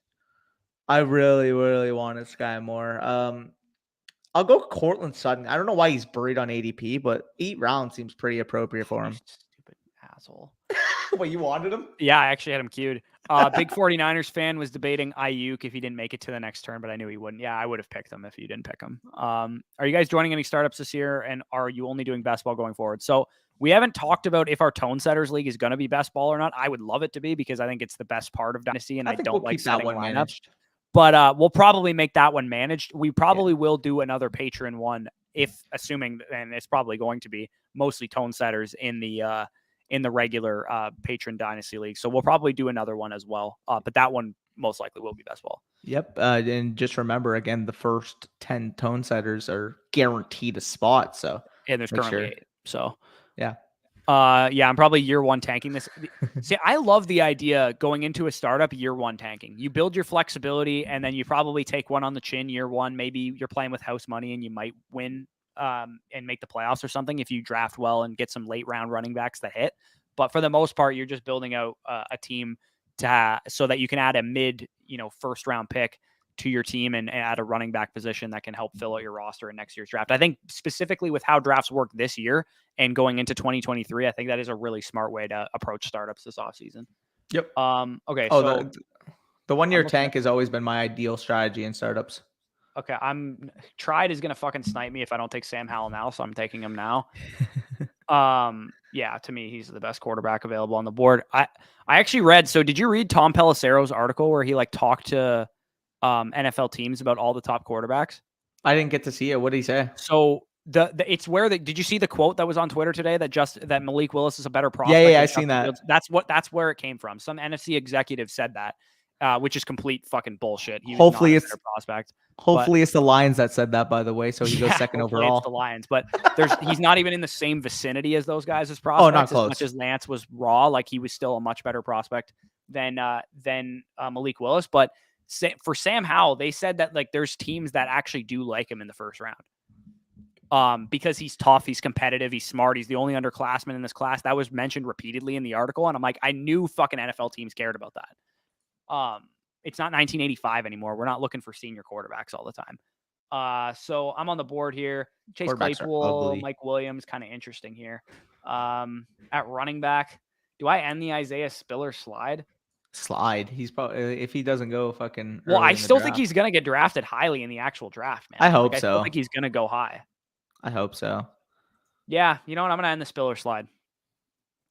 I really, really wanted Sky Moore. I'll go Cortland Sutton. I don't know why he's buried on ADP, but 8 rounds seems pretty appropriate for You him. stupid asshole. What, you wanted him? Yeah, I actually had him queued. Big 49ers fan was debating Ayuk if he didn't make it to the next turn, but I knew he wouldn't. Yeah, I would have picked him if you didn't pick him. Are you guys joining any startups this year, and are you only doing best ball going forward? So we haven't talked about if our Tone Setters League is going to be best ball or not. I would love it to be because I think it's the best part of Dynasty, and I I think don't we'll like keep that setting one lineups. managed. But we'll probably make that one managed. We probably will do another patron one if assuming, and it's probably going to be mostly tone setters in the regular patron dynasty league. So we'll probably do another one as well. But that one most likely will be best ball. Yep. And just remember again, the first 10 tone setters are guaranteed a spot. So And there's make currently sure. 8. So Yeah. yeah, I'm probably year 1 tanking this. See, I love the idea going into a startup year 1 tanking. You build your flexibility, and then you probably take one on the chin year 1. Maybe you're playing with house money, and you might win and make the playoffs or something if you draft well and get some late round running backs that hit. But for the most part, you're just building out a team so that you can add a mid, first round pick to your team and add a running back position that can help fill out your roster in next year's draft. I think specifically with how drafts work this year and going into 2023, I think that is a really smart way to approach startups this offseason. Yep. Okay. Oh, so the 1 year tank has always been my ideal strategy in startups. Okay, Tried is gonna fucking snipe me if I don't take Sam Howell now, so I'm taking him now. Yeah, to me, he's the best quarterback available on the board. I actually read. So, did you read Tom Pelissero's article where he talked to NFL teams about all the top quarterbacks? I didn't get to see it. What did he say? So it's where did you see the quote that was on Twitter today that Malik Willis is a better prospect? Yeah, than I seen that. Fields? That's where it came from. Some NFC executive said that, which is complete fucking bullshit. Hopefully it's a prospect. Hopefully it's the Lions that said that, by the way. So he goes second overall. It's the Lions, but he's not even in the same vicinity as those guys as prospects. Oh, not close. As much as Lance was raw, he was still a much better prospect than Malik Willis. But for Sam Howell, they said that there's teams that actually do like him in the first round. Because he's tough, he's competitive, he's smart, he's the only underclassman in this class. That was mentioned repeatedly in the article, and I'm like, I knew fucking NFL teams cared about that. It's not 1985 anymore. We're not looking for senior quarterbacks all the time. So I'm on the board here. Chase Claypool, Mike Williams, kind of interesting here. At running back, do I end the Isaiah Spiller slide? He's probably, if he doesn't go fucking. Well, I still think he's going to get drafted highly in the actual draft, man. I hope so. I still think he's going to go high. I hope so. Yeah, you know what? I'm going to end the Spiller slide.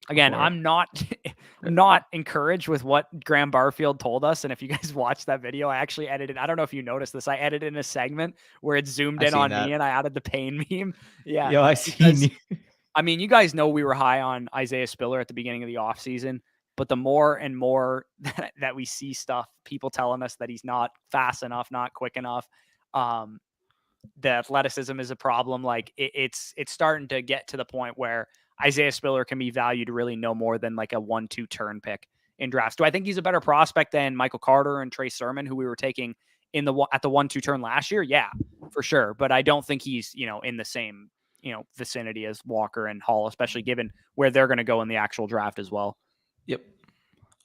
Again, I'm not encouraged with what Graham Barfield told us. And if you guys watched that video, I actually edited. I don't know if you noticed this. I edited in a segment where it zoomed in on me and I added the pain meme. Yeah. Yo, I seen you. I mean, you guys know we were high on Isaiah Spiller at the beginning of the offseason, but the more and more that we see stuff, people telling us that he's not fast enough, not quick enough, the athleticism is a problem. It's starting to get to the point where Isaiah Spiller can be valued really no more than a 1-2 turn pick in drafts. Do I think he's a better prospect than Michael Carter and Trey Sermon, who we were taking at the 1-2 turn last year? Yeah, for sure. But I don't think he's, in the same, vicinity as Walker and Hall, especially given where they're going to go in the actual draft as well. Yep.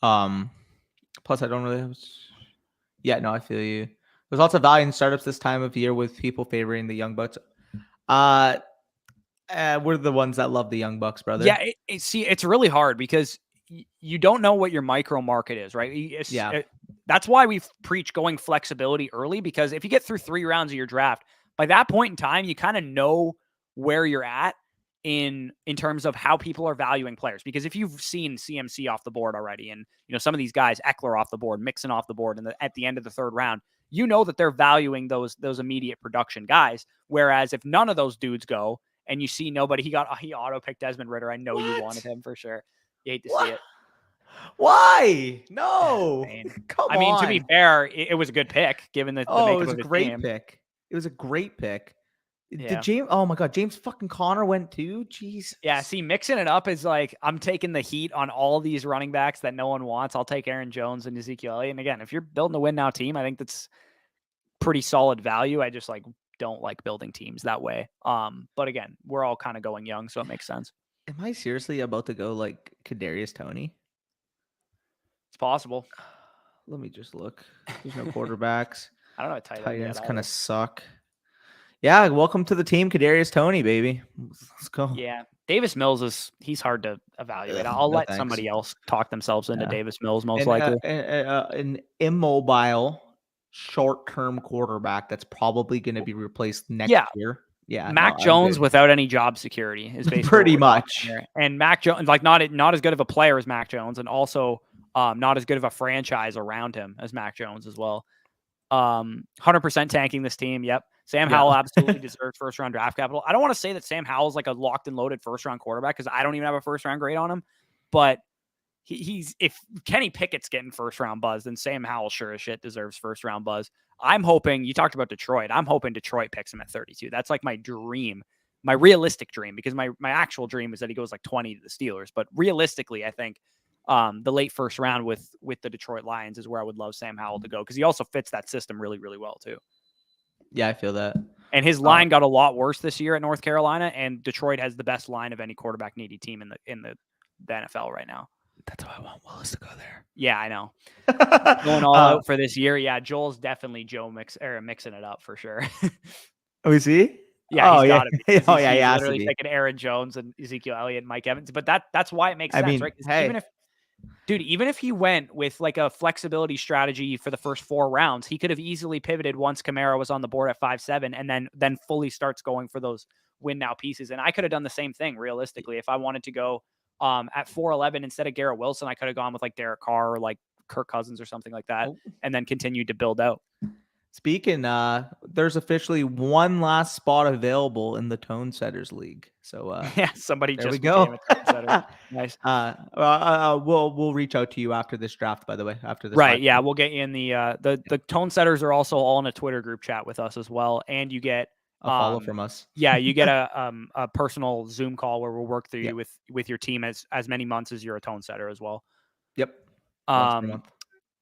Plus I don't really have... Yeah, no, I feel you. There's lots of value in startups this time of year with people favoring the Young Bucks. We're the ones that love the Young Bucks, brother. Yeah, it's really hard because you don't know what your micro market is, right? That's why we preach going flexibility early, because if you get through 3 rounds of your draft, by that point in time, you kind of know where you're at in terms of how people are valuing players. Because if you've seen CMC off the board already, and some of these guys, Eckler off the board, Mixon off the board, and at the end of the 3rd round, you know that they're valuing those immediate production guys. Whereas if none of those dudes go, and you see nobody, he auto-picked Desmond Ridder. I know you wanted him for sure. You hate to see it. Why? No. Come on. I mean, to be fair, it was a good pick given the makeup of his game. It was a great pick. It was a great pick. Yeah. Oh my God, James fucking Conner went too? Jeez. Yeah, see, mixing it up is I'm taking the heat on all these running backs that no one wants. I'll take Aaron Jones and Ezekiel Elliott. And again, if you're building a win now team, I think that's pretty solid value. I just don't like building teams that way. But again, we're all kind of going young, so it makes sense. Am I seriously about to go Kadarius Toney? It's possible. Let me just look. There's no quarterbacks. I don't know. Tight ends kind of suck. Yeah, welcome to the team, Kadarius Toney, baby. Let's go. Yeah, Davis Mills he's hard to evaluate. I'll let somebody else talk themselves into Davis Mills, most likely. An immobile, short-term quarterback that's probably going to be replaced next year. Yeah, Mac Jones without any job security is basically pretty much. And Mac Jones, not as good of a player as Mac Jones, and also not as good of a franchise around him as Mac Jones as well. 100% tanking this team. Yep. Sam Howell absolutely deserves 1st-round draft capital. I don't want to say that Sam Howell's a locked and loaded 1st-round quarterback because I don't even have a 1st-round grade on him. But he's if Kenny Pickett's getting 1st-round buzz, then Sam Howell sure as shit deserves 1st-round buzz. I'm hoping, you talked about Detroit. I'm hoping Detroit picks him at 32. That's my dream, my realistic dream, because my actual dream is that he goes 20 to the Steelers. But realistically, I think the late 1st round with the Detroit Lions is where I would love Sam Howell to go, because he also fits that system really, really well too. Yeah, I feel that. And his line got a lot worse this year at North Carolina, and Detroit has the best line of any quarterback needy team in the NFL right now. That's why I want Willis to go there. Yeah, I know. Going all out for this year. Yeah, Joel's definitely mixing it up for sure. Oh, is he? Yeah, Oh, he's yeah. got to be. Oh, He's yeah, he has to literally be. taking Aaron Jones and Ezekiel Elliott and Mike Evans. But that's why it makes I sense, mean, right? Because hey. even if he went with like a flexibility strategy for the first 4 rounds, he could have easily pivoted once Kamara was on the board at 5-7 and then fully starts going for those win now pieces. And I could have done the same thing realistically. If I wanted to go at 4-11 instead of Garrett Wilson, I could have gone with like Derek Carr or like Kirk Cousins or something like that, and then continued to build out. Speaking, there's officially one last spot available in the Tone Setters League. So yeah, somebody there just we go. became a Tone Setter. Nice. We'll reach out to you after this draft, by the way, after this. Right. Yeah. We'll get you in the Tone Setters are also all in a Twitter group chat with us as well. And you get a follow from us. Yeah. You get a personal Zoom call where we'll work through Yep. you with your team as many months as you're a Tone Setter as well. Yep. Once per month.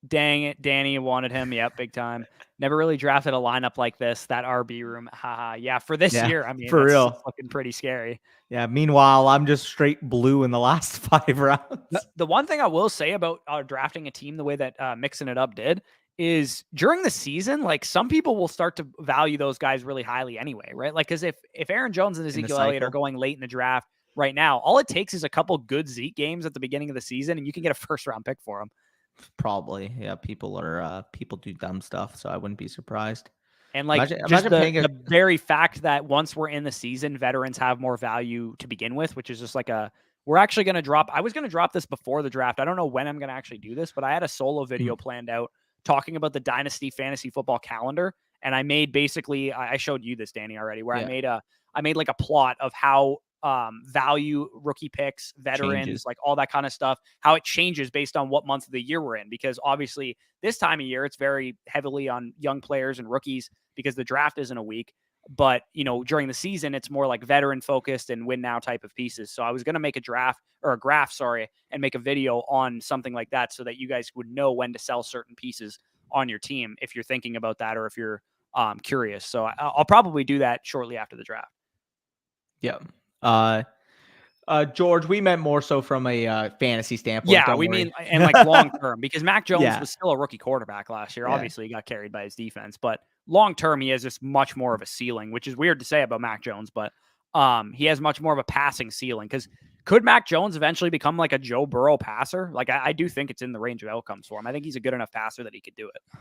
Dang it. Danny wanted him. Yep. Big time. Never really drafted a lineup like this. That RB room. Haha. Yeah. For this year. I mean, for real. It's looking pretty scary. Yeah. Meanwhile, I'm just straight blue in the last 5 rounds. The one thing I will say about drafting a team the way that Mixing It Up did is during the season, like some people will start to value those guys really highly anyway, right? Like, because if Aaron Jones and Ezekiel Elliott are going late in the draft right now, all it takes is a couple good Zeke games at the beginning of the season, and you can get a first-round pick for them. Probably, yeah. People do dumb stuff, so I wouldn't be surprised. And like imagine the very fact that once we're in the season, veterans have more value to begin with, which is just like we're actually going to drop. I was going to drop this before the draft. I don't know when I'm going to actually do this, but I had a solo video planned out talking about the Dynasty fantasy football calendar. And I made basically, I showed you this, Danny, already, where I made like a plot of how value rookie picks, veterans, like all that kind of stuff, how it changes based on what month of the year we're in. Because obviously this time of year, it's very heavily on young players and rookies because the draft isn't a week. But, during the season, it's more like veteran focused and win now type of pieces. So I was going to make a graph, and make a video on something like that so that you guys would know when to sell certain pieces on your team if you're thinking about that or if you're curious. So I'll probably do that shortly after the draft. Yeah. George, we meant more so from a fantasy standpoint. Yeah, we mean and like long term because Mac Jones was still a rookie quarterback last year. Obviously, he got carried by his defense, but long term, he has just much more of a ceiling, which is weird to say about Mac Jones, but he has much more of a passing ceiling. Because could Mac Jones eventually become like a Joe Burrow passer? Like I do think it's in the range of outcomes for him. I think he's a good enough passer that he could do it.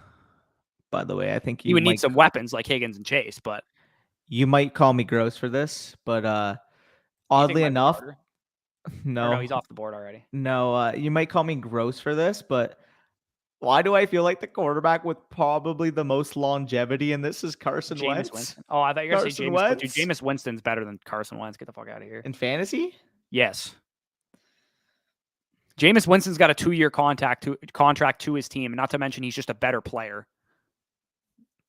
By the way, I think he would need some weapons like Higgins and Chase, but you might call me gross for this, but oddly enough, no, he's off the board already. No, you might call me gross for this, but why do I feel like the quarterback with probably the most longevity in this is Carson Wentz? Winston. Oh, I thought you were going to say Jameis Winston. Dude, Jameis Winston's better than Carson Wentz. Get the fuck out of here. In fantasy? Yes. Jameis Winston's got a 2-year contract to his team, and not to mention he's just a better player.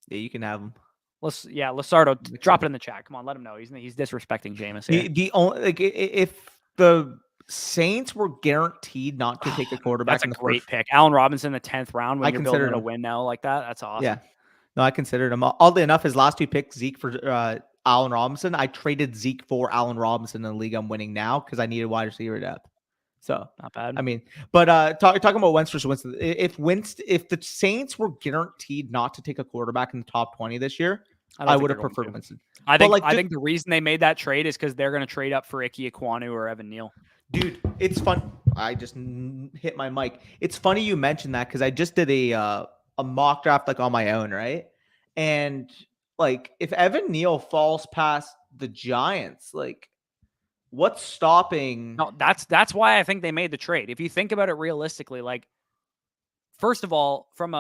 Yeah, you can have him. Lissardo, drop it in the chat. Come on, let him know. He's disrespecting Jameis. The only if the Saints were guaranteed not to take a quarterback. That's a great pick. Allen Robinson, the 10th round, when you're building a win now like that. That's awesome. Yeah. No, I considered him. Oddly enough, his last 2 picks, Zeke for Allen Robinson. I traded Zeke for Allen Robinson in the league I'm winning now because I needed wide receiver depth. So not bad. I mean, but talking about Wentz versus Winston, if the Saints were guaranteed not to take a quarterback in the top 20 this year, I would have preferred Winston. I think the reason they made that trade is because they're going to trade up for Ike Ekwonu or Evan Neal. Dude, it's fun. I just hit my mic. It's funny you mentioned that because I just did a mock draft like on my own, right? And like if Evan Neal falls past the Giants, like what's stopping? No, that's why I think they made the trade. If you think about it realistically, like first of all, from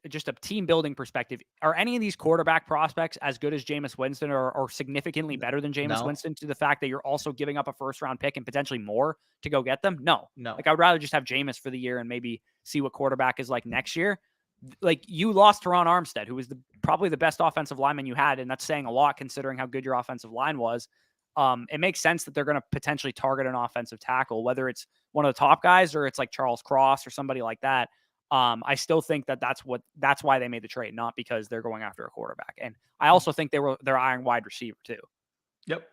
just a team building perspective, are any of these quarterback prospects as good as Jameis Winston or significantly better than Jameis Winston to the fact that you're also giving up a first-round pick and potentially more to go get them? No. Like, I would rather just have Jameis for the year and maybe see what quarterback is like next year. Like, you lost Teron Armstead, who was probably the best offensive lineman you had, and that's saying a lot considering how good your offensive line was. It makes sense that they're going to potentially target an offensive tackle, whether it's one of the top guys or it's like Charles Cross or somebody like that. I still think that's why they made the trade, not because they're going after a quarterback. And I also think they're eyeing wide receiver too. Yep.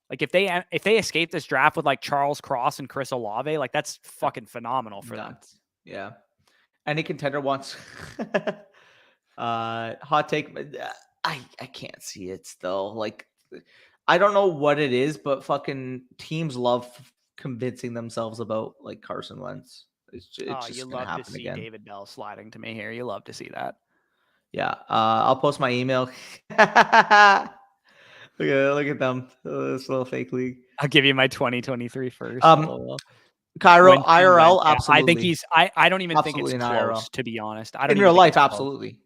Like if they escape this draft with like Charles Cross and Chris Olave, like that's fucking phenomenal for them. Yeah. Any contender wants hot take. I can't see it still. Like I don't know what it is, but fucking teams love convincing themselves about like Carson Wentz. It's Oh, just you gonna love to happen see again. David Bell sliding to me here. You love to see that. Yeah. I'll post my email. Look at them. This little fake league. I'll give you my 2023 first. Cairo Wentz. IRL, Yeah, absolutely. I think I don't even think it's Absolutely in close, IRL. to be honest. I don't In even real think life, it's close. absolutely.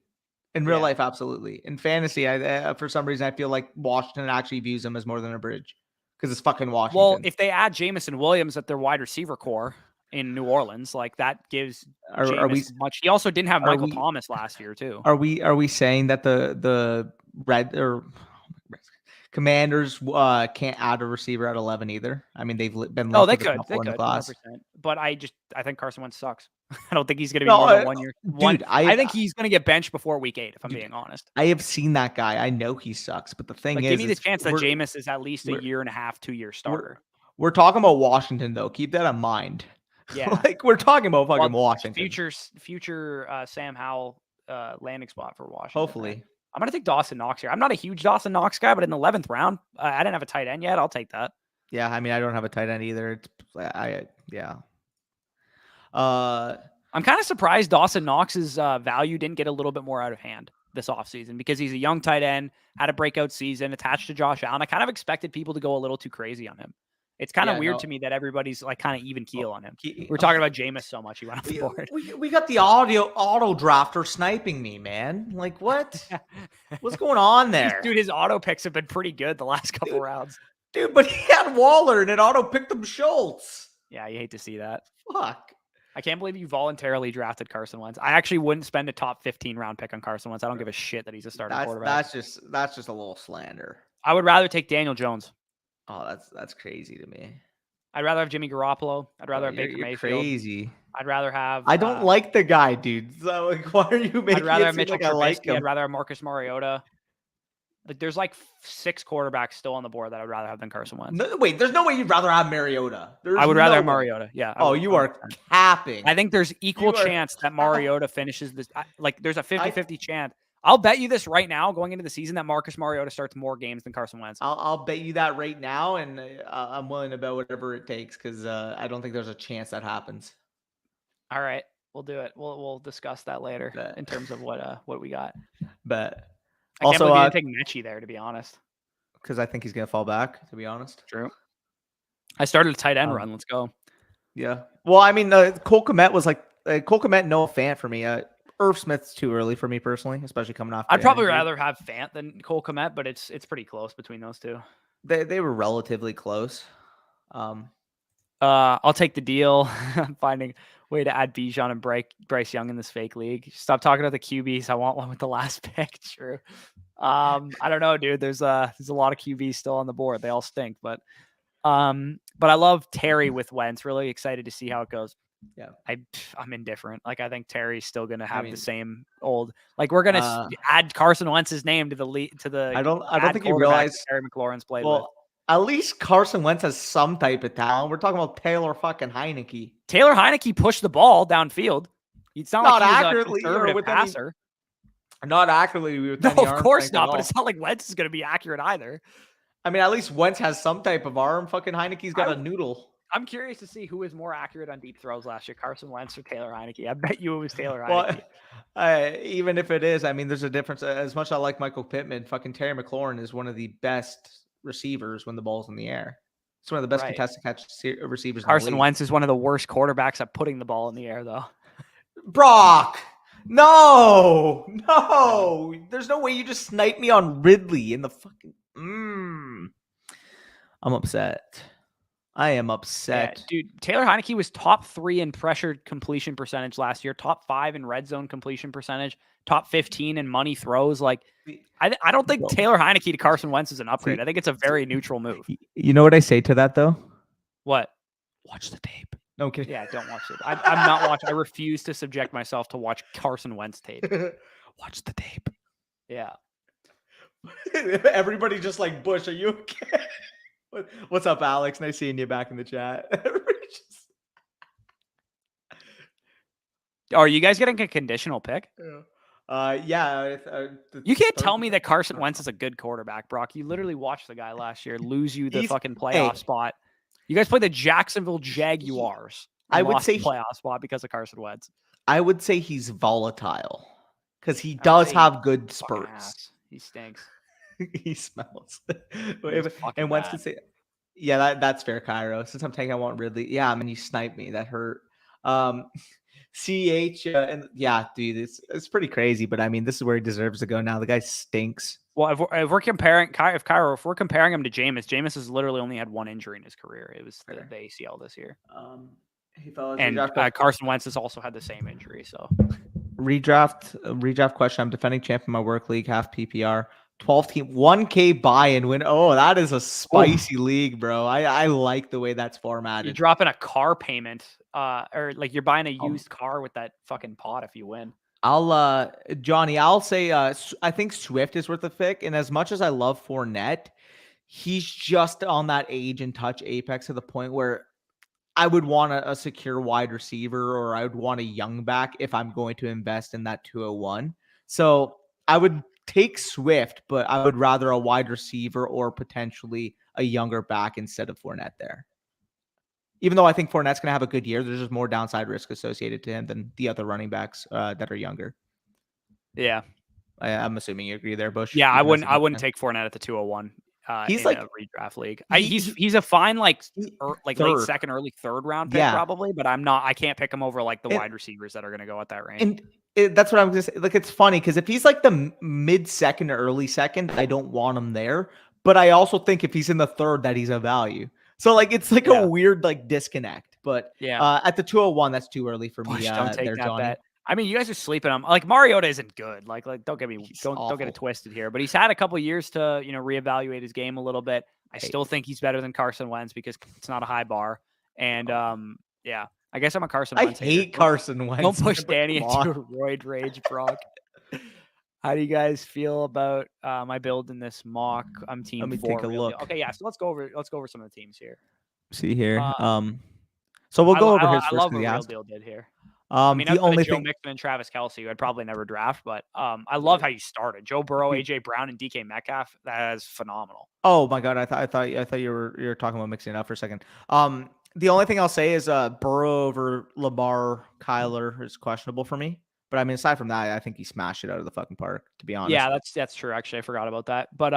In real life, absolutely. In fantasy, I for some reason I feel like Washington actually views him as more than a bridge because it's fucking Washington. Well, if they add Jameson Williams at their wide receiver core in New Orleans, like that gives Jameis much. He also didn't have Michael Thomas last year too. Are we saying that the Red or Commanders can't add a receiver at 11 either? I mean, they've been No, linked they with a could. couple They in the could, class. 100%. But I think Carson Wentz sucks. I don't think he's going to be more than 1 year. Dude, I think he's going to get benched before week 8, if I'm being honest. I have seen that guy. I know he sucks, but the thing is, give me the chance that Jameis is at least a year and a half, 2-year starter. We're talking about Washington, though. Keep that in mind. Yeah, like we're talking about fucking Washington. Future Sam Howell landing spot for Washington. Hopefully. Right? I'm going to take Dawson Knox here. I'm not a huge Dawson Knox guy, but in the 11th round, I didn't have a tight end yet. I'll take that. Yeah, I mean, I don't have a tight end either. Yeah. I'm kind of surprised Dawson Knox's value didn't get a little bit more out of hand this offseason because he's a young tight end, had a breakout season, attached to Josh Allen. I kind of expected people to go a little too crazy on him. It's kind of weird to me that everybody's like kind of even keel on him. We're talking about Jameis so much. He went off the board. We got the auto drafter sniping me, man. Like what? What's going on there? Dude, his auto picks have been pretty good the last couple rounds. Dude, but he had Waller and it auto picked him Schultz. Yeah, you hate to see that. Fuck. I can't believe you voluntarily drafted Carson Wentz. I actually wouldn't spend a top 15 round pick on Carson Wentz. I don't give a shit that he's a starting quarterback. That's just a little slander. I would rather take Daniel Jones. Oh, that's crazy to me. I'd rather have Jimmy Garoppolo. I'd rather have Baker Mayfield. Crazy. I'd rather have. I don't like the guy, dude. So like, why are you making? I'd rather have Mitchell like I like him? I'd rather have Marcus Mariota. Like, there's like 6 quarterbacks still on the board that I'd rather have than Carson Wentz. No, wait, there's no way you'd rather have Mariota. I would rather have Mariota. Yeah. Oh, you are capping. I think there's equal chance that Mariota finishes this. Like, there's a 50-50 chance. I'll bet you this right now, going into the season, that Marcus Mariota starts more games than Carson Wentz. I'll bet you that right now, and I'm willing to bet whatever it takes because I don't think there's a chance that happens. All right, we'll do it. We'll discuss that later in terms of what we got. Bet. I can't believe you didn't take Mechie there, to be honest. Because I think he's gonna fall back. To be honest, true. I started a tight end run. Let's go. Yeah. Well, I mean, Cole Kmet was like Cole Kmet, Noah Fant for me. Irv Smith's too early for me personally, especially coming off. I'd probably rather have Fant than Cole Kmet, but it's pretty close between those two. They were relatively close. I'll take the deal. I'm finding a way to add Bijan and Bryce Young in this fake league. Stop talking about the QBs. I want one with the last pick. True. I don't know, dude. There's a lot of QBs still on the board. They all stink, but I love Terry with Wentz. Really excited to see how it goes. Yeah, I'm indifferent. Like, I think Terry's still gonna have the same old. Like, we're gonna add Carson Wentz's name to the. I don't think you realize Terry McLaurin's played with. At least Carson Wentz has some type of talent. We're talking about Taylor fucking Heineke. Taylor Heineke pushed the ball downfield. It's not like accurately a conservative passer. Not accurately. With no, of course not. But it's not like Wentz is going to be accurate either. I mean, at least Wentz has some type of arm. Fucking Heineke's got a noodle. I'm curious to see who was more accurate on deep throws last year, Carson Wentz or Taylor Heineke. I bet you it was Taylor Heineke. Even if it is, I mean, there's a difference. As much as I like Michael Pittman, fucking Terry McLaurin is one of the best receivers when the ball's in the air. It's one of the best contested catch receivers. Carson Wentz is one of the worst quarterbacks at putting the ball in the air, though. Brock, no. There's no way you just snipe me on Ridley in the fucking. I'm upset. I am upset. Yeah, dude, Taylor Heineke was top 3 in pressure completion percentage last year, top 5 in red zone completion percentage, top 15 in money throws. Like, I don't think Taylor Heineke to Carson Wentz is an upgrade. I think it's a very neutral move. You know what I say to that, though? What? Watch the tape. No, I'm kidding. Yeah, don't watch it. I'm not watching. I refuse to subject myself to watch Carson Wentz tape. Watch the tape. Yeah. Everybody just like, Bush, are you okay? What's up, Alex? Nice seeing you back in the chat. Are you guys getting a conditional pick? Yeah. You can't tell me that Carson Wentz is a good quarterback, Brock. You literally watched the guy last year lose you the fucking playoff spot. You guys played the Jacksonville Jaguars. I would lost say the playoff spot because of Carson Wentz. I would say he's volatile because he does have good spurts. He stinks. He smells. And Wentz can say, yeah, that's fair, Cairo. Since I'm taking, I want Ridley. Yeah, I mean, you sniped me. That hurt. CH and yeah, dude, it's pretty crazy. But I mean, this is where he deserves to go now. The guy stinks. Well, if we're comparing if we're comparing him to Jameis has literally only had one injury in his career. It was the ACL this year. And Carson Wentz has also had the same injury. So redraft question. I'm defending champ in my work league, half PPR. 12 team, 1K buy-in win. Oh, that is a spicy league, bro. I like the way that's formatted. You're dropping a car payment, or like you're buying a used car with that fucking pot if you win. Johnny, I'll say, I think Swift is worth a pick. And as much as I love Fournette, he's just on that age and touch apex to the point where I would want a secure wide receiver, or I would want a young back if I'm going to invest in that 201. So I would take Swift, but I would rather a wide receiver or potentially a younger back instead of Fournette there. Even though I think Fournette's going to have a good year, there's just more downside risk associated to him than the other running backs that are younger. Yeah. I'm assuming you agree there, Bush. Yeah, I wouldn't take Fournette at the 201. He's in like a redraft league. He's a fine like late second, early third round pick probably, but I can't pick him over like the wide receivers that are going to go at that range. And that's what I'm going to say. Like, it's funny because if he's like the mid second to early second, I don't want him there. But I also think if he's in the third, that he's a value. So like it's like a weird like disconnect. But at the 201, that's too early for me. Don't take there, that Johnny. bet. I mean, you guys are sleeping on like Mariota isn't good. Like don't get it twisted here. But he's had a couple of years to reevaluate his game a little bit. I still think he's better than Carson Wentz because it's not a high bar. And I guess I'm a Carson Wentz. I hate Carson Wentz. Don't push Danny into a roid rage, Brock. How do you guys feel about my build in this mock? I'm team 4. Let me take a look. Okay, yeah. So let's go over some of the teams here. See here. So we'll go over his first. I love what Real Deal did here. The only Joe thing, Mixon and Travis Kelce, who I'd probably never draft, but I love how you started. Joe Burrow, AJ Brown, and DK Metcalf. That is phenomenal. Oh my god, I thought you were talking about mixing it up for a second. The only thing I'll say is Burrow over Lamar Kyler is questionable for me. But I mean, aside from that, I think he smashed it out of the fucking park, to be honest. Yeah, that's true. Actually, I forgot about that. But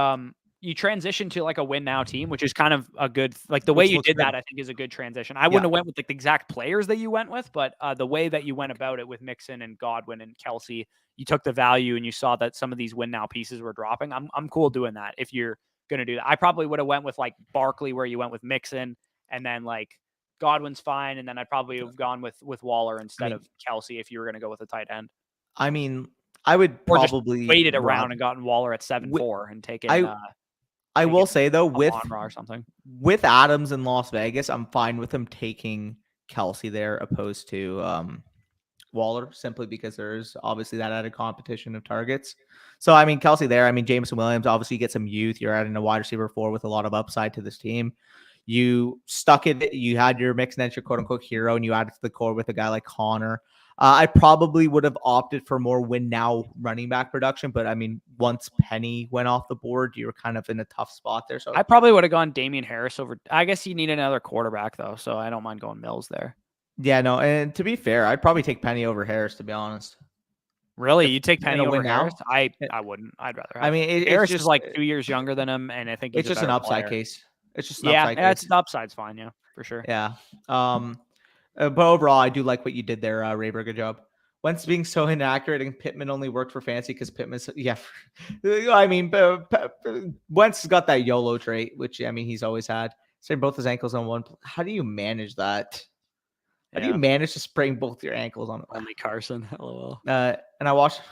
you transition to like a win now team, which is kind of a good, like the way you did that, I think is a good transition. I wouldn't have went with like the exact players that you went with, but the way that you went about it with Mixon and Godwin and Kelce, you took the value and you saw that some of these win now pieces were dropping. I'm cool doing that if you're going to do that. I probably would have went with like Barkley, where you went with Mixon, and then like Godwin's fine. And then I'd probably have gone with Waller instead of Kelce if you were going to go with a tight end. I mean, I would probably just waited around and gotten Waller at 7-4 and taken. I will say though, with or something with Adams in Las Vegas, I'm fine with him taking Kelce there opposed to Waller, simply because there's obviously that added competition of targets. So I mean, Kelce there. I mean, Jameson Williams obviously get some youth. You're adding a wide receiver 4 with a lot of upside to this team. You stuck it. You had your mix and your quote unquote hero, and you added to the core with a guy like Connor. I probably would have opted for more win now running back production, but I mean, once Penny went off the board, you were kind of in a tough spot there. So I probably would have gone Damian Harris over. I guess you need another quarterback though, so I don't mind going Mills there. Yeah, no, and to be fair, I'd probably take Penny over Harris, to be honest. Really, you take Penny over Harris? I wouldn't. I'd rather. I mean, Harris is like 2 years younger than him, and I think it's just an upside case. It's just it's an upside's fine, yeah, for sure. Yeah. But overall, I do like what you did there, Rayber. Good job. Wentz being so inaccurate and Pittman only worked for fancy because Pittman's, I mean, Wentz has got that YOLO trait, which, I mean, he's always had. Sprain both his ankles on one. How do you manage that? How do you manage to sprain both your ankles on only Carson? LOL. And I watched,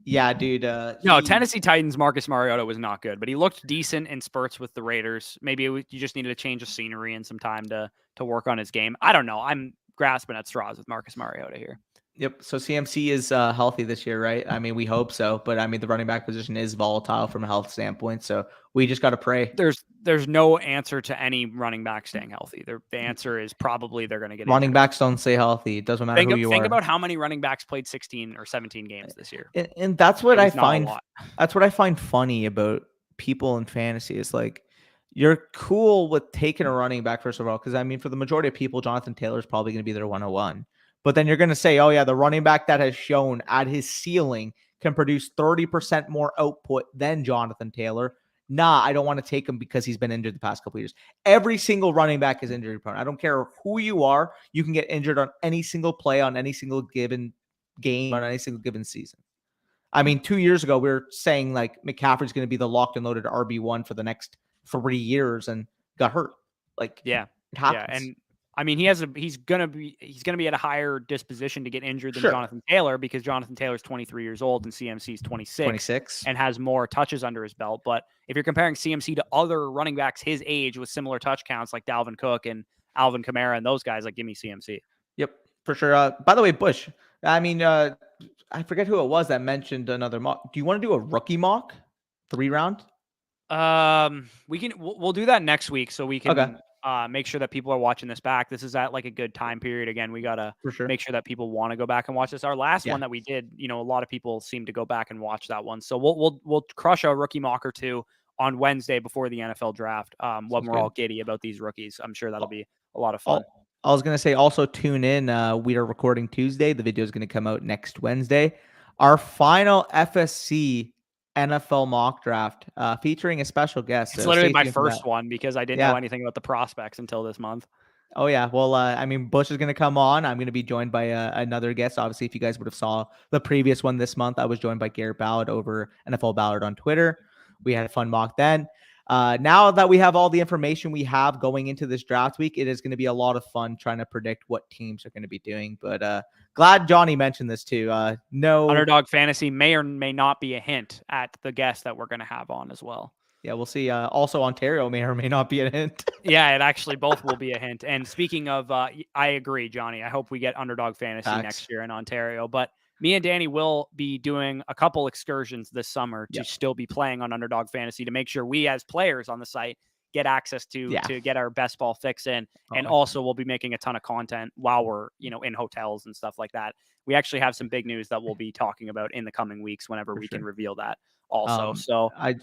dude. No, Tennessee Titans, Marcus Mariota was not good, but he looked decent in spurts with the Raiders. Maybe you just needed a change of scenery and some time to work on his game. I don't know. I'm grasping at straws with Marcus Mariota here. Yep. So CMC is healthy this year, right? I mean, we hope so, but I mean, the running back position is volatile from a health standpoint. So we just got to pray. There's no answer to any running back staying healthy. The answer is probably they're going to get Running injured. backs don't stay healthy. It doesn't matter who you Think are. about how many running backs played 16 or 17 games this year. And that's what I Not a find. lot. That's what I find funny about people in fantasy. Is like you're cool with taking a running back first of all, because I mean, for the majority of people, Jonathan Taylor is probably going to be their 101. But then you're going to say, oh yeah, the running back that has shown at his ceiling can produce 30% more output than Jonathan Taylor. Nah, I don't want to take him because he's been injured the past couple of years. Every single running back is injury prone. I don't care who you are. You can get injured on any single play, on any single given game, on any single given season. I mean, 2 years ago, we were saying like McCaffrey's going to be the locked and loaded RB1 for the next 3 years and got hurt. Like, yeah, it happens. Yeah, and I mean, he's gonna be at a higher disposition to get injured than Sure. Jonathan Taylor, because Jonathan Taylor's 23 years old and CMC's 26 and has more touches under his belt. But if you're comparing CMC to other running backs his age with similar touch counts like Dalvin Cook and Alvin Kamara and those guys, like, give me CMC. Yep, for sure. By the way, Bush, I mean, I forget who it was that mentioned another mock. Do you want to do a rookie mock 3-round? We'll do that next week, so we can Okay. Make sure that people are watching this back. This is at like a good time period. Again, we gotta For sure. make sure that people want to go back and watch this. Our last one that we did, a lot of people seem to go back and watch that one. So we'll crush a rookie mock or two on Wednesday before the NFL draft. When we're all giddy about these rookies, I'm sure that'll be a lot of fun. I was gonna say also tune in. We are recording Tuesday. The video is gonna come out next Wednesday. Our final FSC NFL mock draft featuring a special guest. It's literally my first one because I didn't know anything about the prospects until this month. Oh yeah, well, I mean, Bush is going to come on. I'm going to be joined by another guest. Obviously, if you guys would have saw the previous one this month, I was joined by Garrett Ballard over NFL Ballard on Twitter. We had a fun mock then. Now that we have all the information we have going into this draft week, it is going to be a lot of fun trying to predict what teams are going to be doing. But glad Johnny mentioned this too. No, Underdog Fantasy may or may not be a hint at the guest that we're going to have on as well. Yeah, we'll see. Also, Ontario may or may not be a hint. Yeah, it actually both will be a hint. And speaking of, I agree, Johnny. I hope we get Underdog Fantasy next year in Ontario. But me and Danny will be doing a couple excursions this summer to still be playing on Underdog Fantasy to make sure we as players on the site get access to get our best ball fix in. And also we'll be making a ton of content while we're, in hotels and stuff like that. We actually have some big news that we'll be talking about in the coming weeks whenever we can reveal that also. So I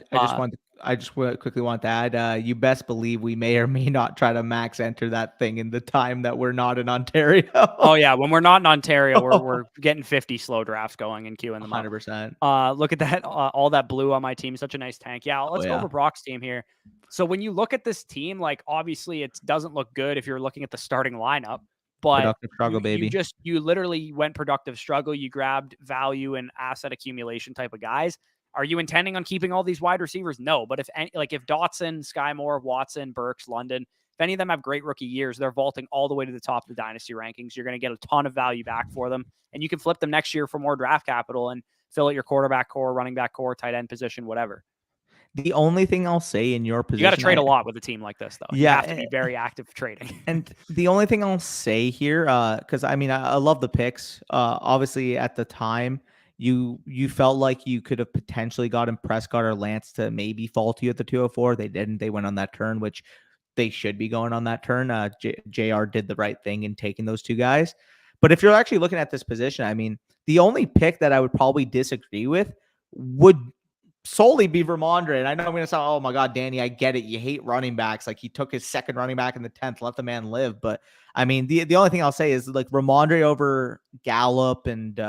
just quickly want to add, you best believe we may or may not try to max enter that thing in the time that we're not in Ontario. Oh yeah, when we're not in Ontario, we're getting 50 slow drafts going and queuing them 100%. Look at that, all that blue on my team, such a nice tank. Yeah, let's go over Brock's team here. So when you look at this team, like obviously it doesn't look good if you're looking at the starting lineup. But productive struggle, baby. You literally went productive struggle. You grabbed value and asset accumulation type of guys. Are you intending on keeping all these wide receivers? No, but if Dotson, Sky Moore, Watson, Burks, London, if any of them have great rookie years, they're vaulting all the way to the top of the dynasty rankings. You're going to get a ton of value back for them, and you can flip them next year for more draft capital and fill out your quarterback core, running back core, tight end position, whatever. The only thing I'll say in your position, you got to trade a lot with a team like this, though. Yeah, you have to be very active trading. And the only thing I'll say here, because I mean, I love the picks. Obviously, at the time, you felt like you could have potentially gotten Prescott or Lance to maybe fall to you at the 204. They didn't. They went on that turn, which they should be going on that turn. JR did the right thing in taking those two guys. But if you're actually looking at this position, I mean, the only pick that I would probably disagree with would solely be Vermondre. And I know I'm going to sound, oh my God, Danny, I get it. You hate running backs. Like he took his second running back in the 10th, let the man live. But I mean, the only thing I'll say is like Vermondre over Gallup and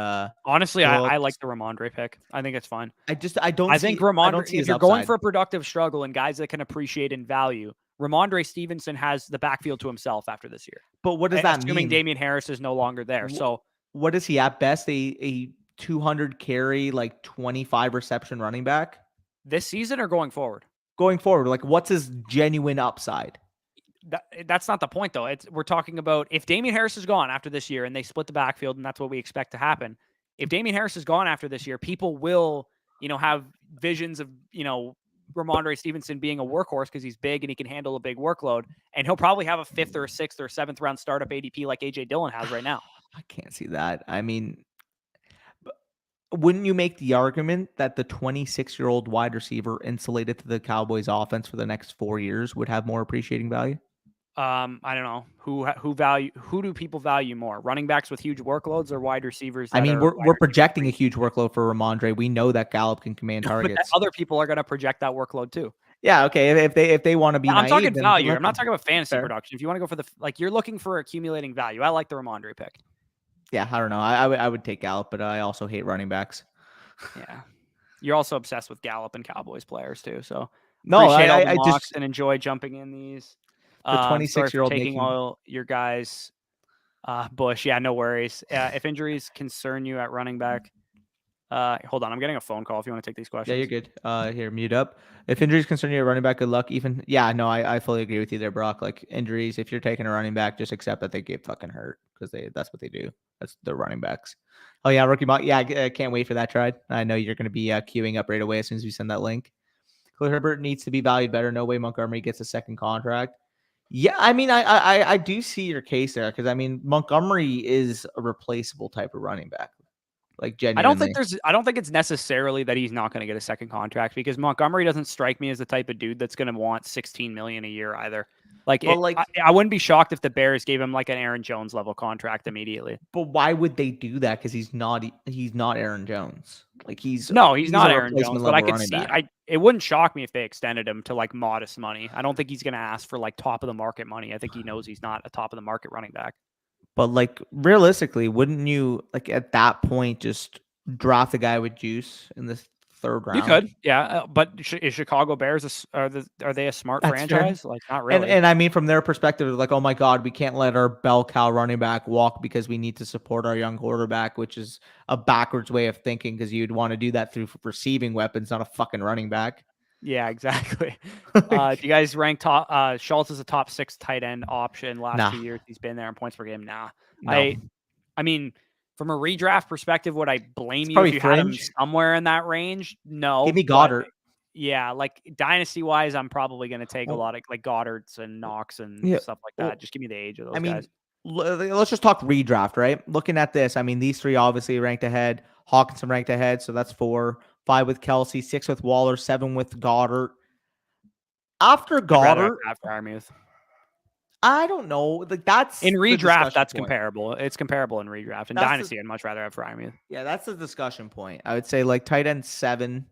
honestly, I like the Vermondre pick. I think it's fine. I think Vermondre, if you're going for a productive struggle and guys that can appreciate in value, Ramondre Stevenson has the backfield to himself after this year. But what does that mean? Assuming Damian Harris is no longer there. So what is he at best? A 200 carry, like 25 reception running back this season or going forward? Going forward, like what's his genuine upside? That's not the point, though. We're talking about if Damian Harris is gone after this year and they split the backfield, and that's what we expect to happen. If Damian Harris is gone after this year, people will, have visions of, Ramondre Stevenson being a workhorse because he's big and he can handle a big workload, and he'll probably have a 5th or a 6th or 7th round startup ADP like AJ Dillon has right now. I can't see that. I mean, wouldn't you make the argument that the 26-year-old wide receiver insulated to the Cowboys offense for the next 4 years would have more appreciating value? I don't know who do people value more, running backs with huge workloads or wide receivers I that mean, are we're wide projecting a receiver huge workload for Ramondre. We know that Gallup can command but targets. other people are going to project that workload too. Yeah, okay. If they want to be I'm naive, talking then value. let I'm not them. talking about fantasy Fair. production. If you want to go for you're looking for accumulating value. I like the Ramondre pick. Yeah, I don't know. I would take Gallup, but I also hate running backs. Yeah. You're also obsessed with Gallup and Cowboys players too. So No, appreciate all the I mocks just and enjoy jumping in these. the Sorry for 26-year-old taking making. all your guys. Bush. Yeah, no worries. If injuries concern you at running back, hold on. I'm getting a phone call if you want to take these Yeah, you're questions. good. Here, mute up. If injuries concern you at running back, good luck. Even yeah, no, I fully agree with you there, Brock. Like injuries, if you're taking a running back, just accept that they get fucking hurt because that's what they do. That's the running backs. Oh yeah, rookie mock. Yeah, I can't wait for that trade. I know you're going to be queuing up right away as soon as we send that link. Khalil Herbert needs to be valued better. No way Montgomery gets a second contract. Yeah, I mean, I do see your case there because I mean Montgomery is a replaceable type of running back, like genuinely. I don't think it's necessarily that he's not going to get a second contract because Montgomery doesn't strike me as the type of dude that's going to want 16 million a year either. But like, I wouldn't be shocked if the Bears gave him like an Aaron Jones level contract immediately. but why would they do that? Because he's not Aaron Jones. Like No, he's he's not a Aaron replacement Jones, but I level could running see back. it wouldn't shock me if they extended him to like modest money. I don't think he's going to ask for like top of the market money. I think he knows he's not a top of the market running back. But like realistically, wouldn't you like at that point just draft the guy with juice in the third You round? could, yeah, but is Chicago Bears are they a smart That's fair. franchise? Like, not And really. I mean, from their perspective, like, oh my God, we can't let our bell cow running back walk because we need to support our young quarterback, which is a backwards way of thinking because you'd want to do that through receiving weapons, not a fucking running back. Yeah, exactly. Do you guys rank Schultz as a top 6 tight end option last Nah, 2 years? He's been there in points per game. Nah, no, I mean, from a redraft perspective, would I blame it's you if probably you had him fringe. somewhere in that range? No, Give me but Goddard. yeah, like dynasty wise, I'm probably going to take a Well, lot of like Goddards and Knox and yeah. stuff like that. Well, Just give me the age of I those mean, guys. let's just talk redraft, right? Looking at this, I mean, these three obviously ranked ahead. Hawkinson ranked ahead, so that's 4. 5 with Kelsey, 6 with Waller, 7 with Goddard. After I'd rather have Goddard, Freiermuth. I don't know. Like that's In the redraft, discussion that's point. comparable. It's comparable in redraft. In That's the dynasty, I'd much rather have Freiermuth. Yeah, that's the discussion point. I would say like tight end 7,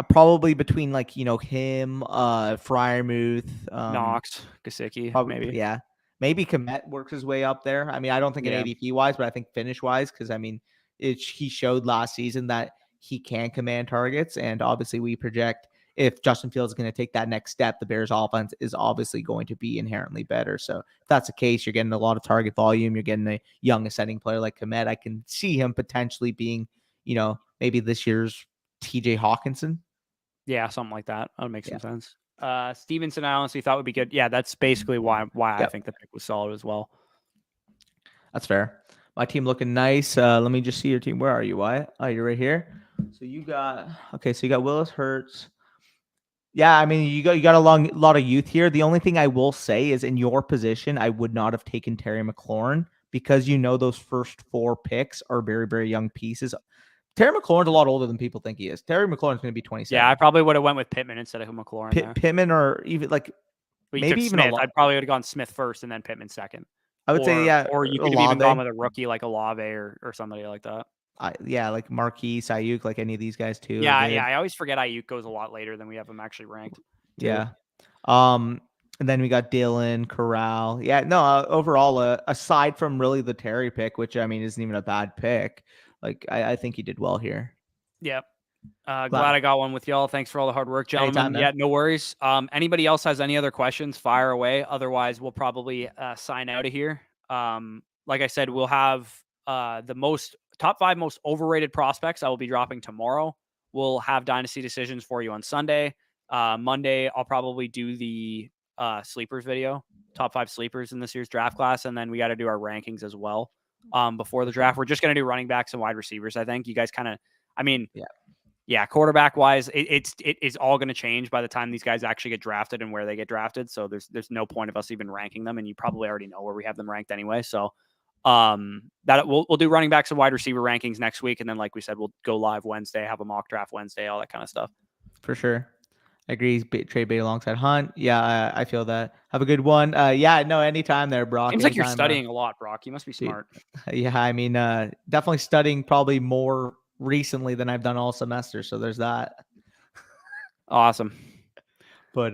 probably between like him, Fryermuth, Knox, Gesicki, probably maybe. yeah, maybe Komet works his way up there. I mean, I don't think in Yeah. ADP wise, but I think finish wise because I mean, he showed last season that he can command targets, and obviously we project if Justin Fields is going to take that next step, the Bears offense is obviously going to be inherently better. So if that's the case, you're getting a lot of target volume. You're getting a young ascending player like Komet. I can see him potentially being, maybe this year's TJ Hawkinson. Yeah, something like that. That would make Yeah. some sense. Stevenson, I honestly thought would be good. Yeah, that's basically why I Yep. think the pick was solid as well. That's fair. My team looking nice. Let me just see your team. Where are you, Wyatt? Oh, you're right here. So you got Willis Hurts. Yeah, I mean, you got a lot of youth here. The only thing I will say is in your position, I would not have taken Terry McLaurin because those first 4 picks are very, very young pieces. Terry McLaurin's a lot older than people think he is. Terry McLaurin's going to be 27. Yeah, I probably would have went with Pittman instead of McLaurin there. Pittman or even like But maybe even Smith. I'd probably would have gone Smith first and then Pittman second. I would say, yeah. Or you could have even gone with a rookie like Olave or somebody like that. Like Marquise, Ayuk, like any of these guys too. Yeah. I always forget Ayuk goes a lot later than we have him actually ranked. Too. Yeah. And then we got Dylan, Corral. Yeah, no, overall, aside from really the Terry pick, which I mean isn't even a bad pick, like I think he did well here. Yep. Glad I got one with y'all. Thanks for all the hard work, gentlemen. Anytime, yeah, no worries. Anybody else has any other questions, fire away. Otherwise, we'll probably sign out of here. Like I said, we'll have the top 5 most overrated prospects I will be dropping tomorrow. We'll have dynasty decisions for you on Sunday. Monday, I'll probably do the sleepers video, top 5 sleepers in this year's draft class. And then we got to do our rankings as well before the draft. We're just going to do running backs and wide receivers. I think you guys kind of, yeah, quarterback wise, it is all going to change by the time these guys actually get drafted and where they get drafted. So there's no point of us even ranking them. And you probably already know where we have them ranked anyway. So That we'll do running backs and wide receiver rankings next week, and then like we said, we'll go live Wednesday, have a mock draft Wednesday, all that kind of stuff. For sure. I agree. Trade bait alongside Hunt. Yeah, I feel that. Have a good one. Yeah, no, anytime there, Brock. Seems like you're Anytime, studying a lot, Brock. You must be dude. smart. Yeah, I mean, definitely studying probably more recently than I've done all semester. So there's that. Awesome. But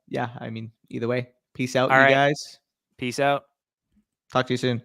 yeah, I mean, either way, peace out, All you right. guys. Peace out. Talk to you soon.